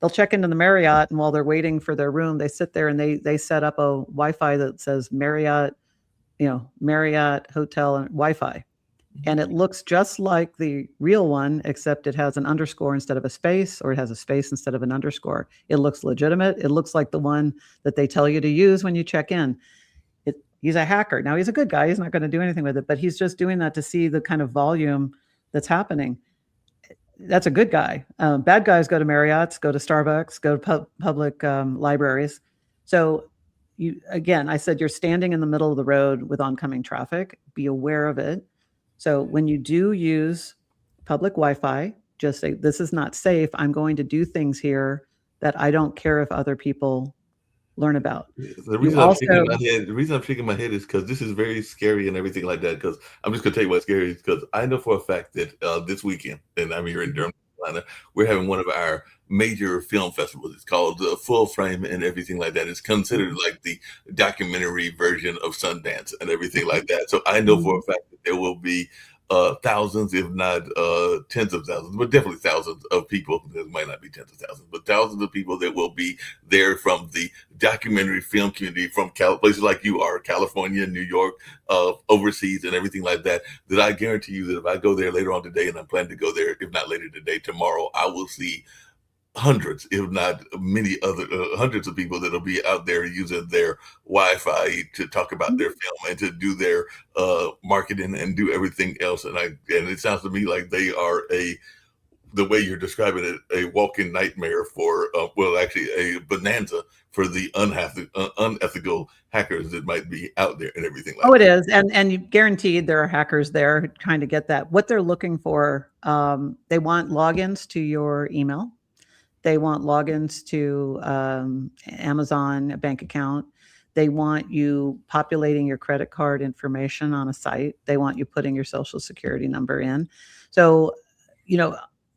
they'll check into the Marriott, and while they're waiting for their room, they sit there and they set up a Wi-Fi that says Marriott, Marriott Hotel and Wi-Fi. And it looks just like the real one, except it has an underscore instead of a space, or it has a space instead of an underscore. It looks legitimate. It looks like the one that they tell you to use when you check in. He's a hacker. Now, he's a good guy. He's not going to do anything with it, but he's just doing that to see the kind of volume that's happening. That's a good guy. Bad guys go to Marriott's, go to Starbucks, go to public libraries. So I said you're standing in the middle of the road with oncoming traffic. Be aware of it. So when you do use public Wi-Fi, just say, this is not safe. I'm going to do things here that I don't care if other people learn about. The reason I'm shaking my head is because this is very scary and everything like that. Because I'm just going to tell you what's scary is because I know for a fact that this weekend, and I'm here in Durham, Carolina, we're having one of our major film festivals. It's called Full Frame and everything like that. It's considered like the documentary version of Sundance and everything like that. So I know for a fact that there will be thousands, if not tens of thousands, but definitely thousands of people. There might not be tens of thousands, but thousands of people that will be there from the documentary film community from places like you are, California, New York, overseas and everything like that, that I guarantee you that if I go there later on today, and I'm planning to go there, if not later today, tomorrow, I will see hundreds, if not many other hundreds of people that'll be out there using their Wi-Fi to talk about their film and to do their marketing and do everything else. And it sounds to me like they are the way you're describing it, a walking nightmare for, actually a bonanza for the unethical hackers that might be out there and everything like that. Oh, it is. And you guaranteed there are hackers there trying to get that. What they're looking for, they want logins to your email. They want logins to Amazon, a bank account. They want you populating your credit card information on a site. They want you putting your social security number in. So,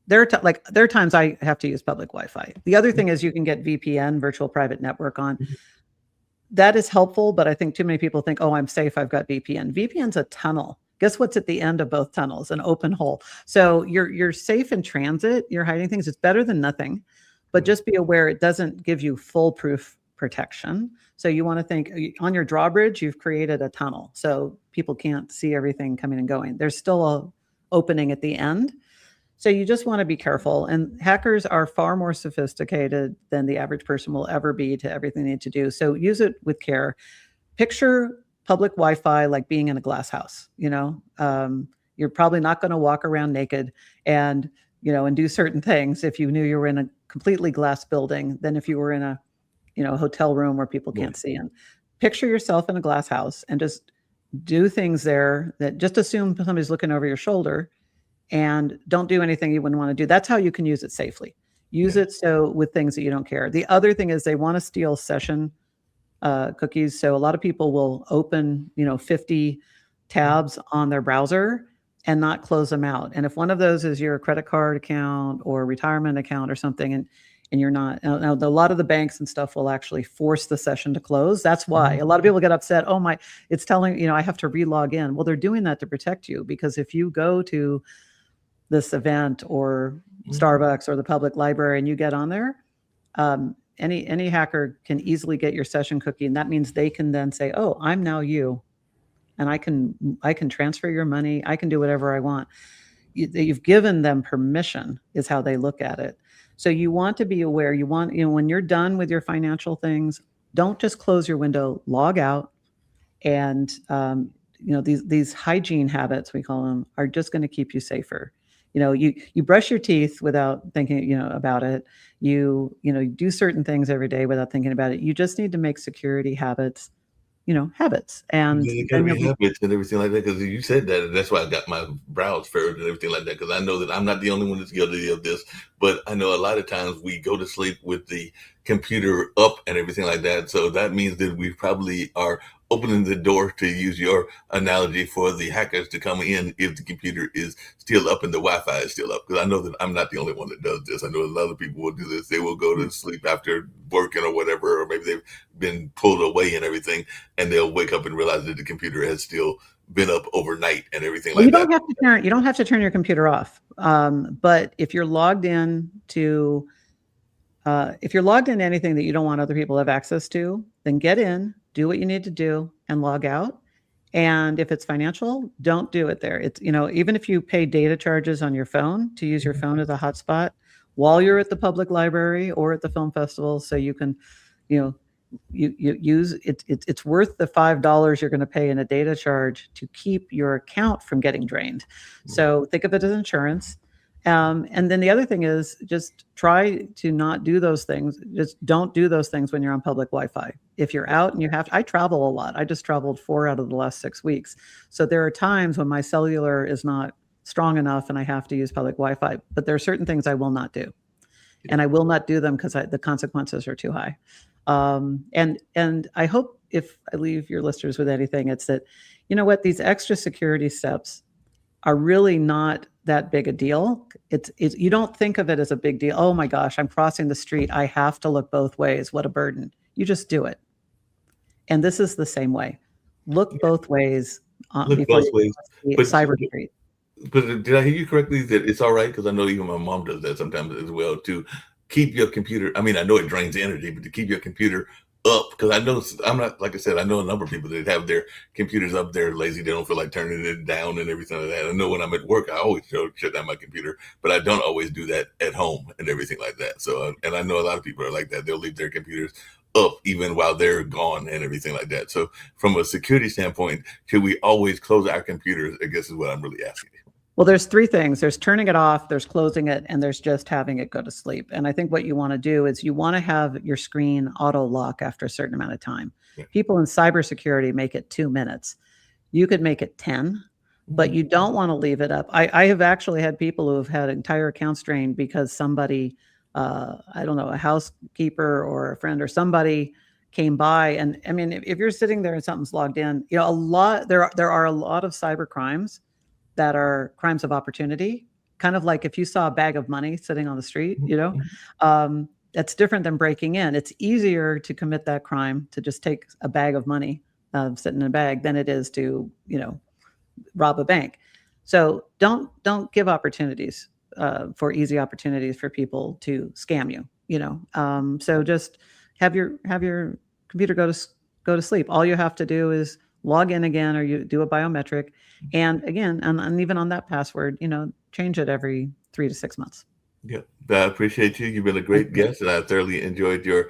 there are times I have to use public Wi-Fi. The other thing is you can get VPN, virtual private network on. That is helpful, but I think too many people think, oh, I'm safe, I've got VPN. VPN's a tunnel. Guess what's at the end of both tunnels? An open hole. So you're safe in transit. You're hiding things. It's better than nothing, but just be aware it doesn't give you foolproof protection. So you want to think on your drawbridge, you've created a tunnel, so people can't see everything coming and going. There's still a opening at the end. So you just want to be careful. And hackers are far more sophisticated than the average person will ever be to everything they need to do. So use it with care. Picture public Wi-Fi like being in a glass house. You're probably not going to walk around naked and do certain things if you knew you were in a completely glass building than if you were in a hotel room where people can't see in. Picture yourself in a glass house and just do things there that just assume somebody's looking over your shoulder and don't do anything you wouldn't want to do. That's how you can use it safely. Use it so with things that you don't care. The other thing is they want to steal session cookies. So a lot of people will open, 50 tabs on their browser and not close them out. And if one of those is your credit card account or retirement account or something, and you're not, now a lot of the banks and stuff will actually force the session to close. That's why a lot of people get upset. Oh my, it's telling, I have to re-log in. Well, they're doing that to protect you, because if you go to this event or Starbucks or the public library and you get on there, any hacker can easily get your session cookie. And that means they can then say, oh, I'm now you. And I can transfer your money. I can do whatever I want. You've given them permission is how they look at it. So you want to be aware. You want, when you're done with your financial things, don't just close your window, log out. And, these hygiene habits, we call them, are just going to keep you safer. You brush your teeth without thinking, about it. You do certain things every day without thinking about it. You just need to make security habits, habits. And it can be habits and everything like that. Because you said that, and that's why I got my brows furrowed and everything like that. Because I know that I'm not the only one that's guilty of this, but I know a lot of times we go to sleep with the computer up and everything like that. So that means that we probably are opening the door, to use your analogy, for the hackers to come in if the computer is still up and the Wi-Fi is still up. Because I know that I'm not the only one that does this. I know a lot of people will do this. They will go to sleep after working or whatever, or maybe they've been pulled away and everything, and they'll wake up and realize that the computer has still been up overnight and everything Well, like that. you don't have to turn your computer off. But if you're logged in to anything that you don't want other people to have access to, then get in, do what you need to do, and log out. And if it's financial, don't do it there. It's, even if you pay data charges on your phone to use your phone as a hotspot while you're at the public library or at the film festival, so you can, you use it. It's worth the $5 you're going to pay in a data charge to keep your account from getting drained. So think of it as insurance. And then the other thing is just try to not do those things. Just don't do those things when you're on public Wi-Fi. If you're out and I travel a lot. I just traveled 4 out of the last 6 weeks. So there are times when my cellular is not strong enough and I have to use public Wi-Fi, but there are certain things I will not do. And I will not do them because the consequences are too high. And I hope if I leave your listeners with anything, it's that, these extra security steps are really not that big a deal. It's you don't think of it as a big deal. Oh my gosh, I'm crossing the street. I have to look both ways. What a burden. You just do it. And this is the same way. Look both ways Look both ways. But, cyber street. But did I hear you correctly that it's all right? Because I know even my mom does that sometimes as well, to keep your computer. I mean, I know it drains energy, but to keep your computer up, because I know I'm not, like I said, I know a number of people that have their computers up there lazy. They don't feel like turning it down and everything like that. I know when I'm at work, I always shut down my computer, but I don't always do that at home and everything like that. So, and I know a lot of people are like that. They'll leave their computers up even while they're gone and everything like that. So from a security standpoint, should we always close our computers? I guess is what I'm really asking. Well, there's 3 things. There's turning it off, there's closing it, and there's just having it go to sleep. And I think what you want to do is you want to have your screen auto lock after a certain amount of time. Yeah. People in cybersecurity make it 2 minutes. You could make it 10, but you don't want to leave it up. I have actually had people who have had entire accounts drained because somebody, I don't know, a housekeeper or a friend or somebody came by. And I mean, if you're sitting there and something's logged in, there are a lot of cyber crimes that are crimes of opportunity, kind of like if you saw a bag of money sitting on the street, that's different than breaking in. It's easier to commit that crime to just take a bag of money sitting in a bag than it is to, rob a bank. So don't give opportunities for easy opportunities for people to scam you. So just have your computer go to sleep. All you have to do is log in again, or you do a biometric. And again, and even on that password, change it every 3 to 6 months. Yeah, I appreciate you. You've been a great guest, and I thoroughly enjoyed your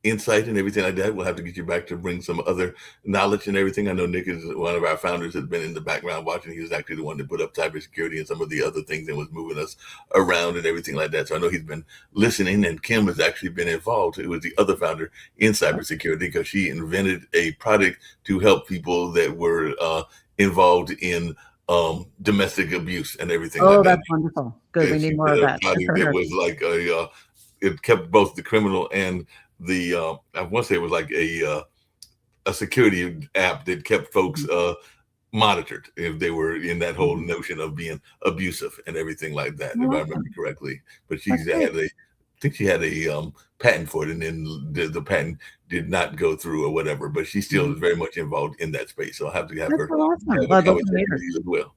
insight and everything like that. We'll have to get you back to bring some other knowledge and everything. I know Nick is one of our founders, has been in the background watching. He was actually the one that put up cybersecurity and some of the other things and was moving us around and everything like that. So I know he's been listening, and Kim has actually been involved. Who was the other founder in cybersecurity, because she invented a product to help people that were involved in domestic abuse and everything. Oh, like that. that's wonderful. Good. We need more of that. It was like it kept both the criminal and the I want to say it was like a security app that kept folks monitored if they were in that whole notion of being abusive and everything like that, if I remember correctly. But she had a patent for it, and then the patent did not go through or whatever. But she still is very much involved in that space. So I'll have to have her have a conversation with you as well.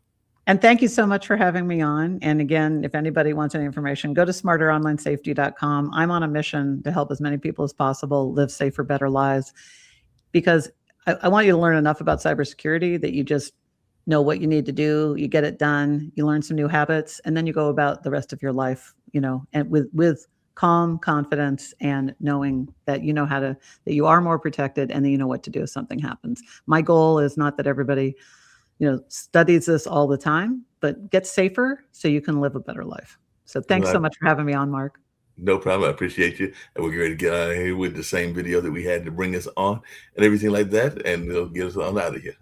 And thank you so much for having me on. And again, if anybody wants any information, go to smarteronlinesafety.com. I'm on a mission to help as many people as possible live safer, better lives, because I want you to learn enough about cybersecurity that you just know what you need to do. You get it done. You learn some new habits, and then you go about the rest of your life, and with calm confidence and knowing that that you are more protected, and that you know what to do if something happens. My goal is not that everybody studies this all the time, but get safer so you can live a better life. So thanks so much for having me on, Mark. No problem. I appreciate you. And we're going to get out of here with the same video that we had to bring us on and everything like that. And it'll get us on out of here.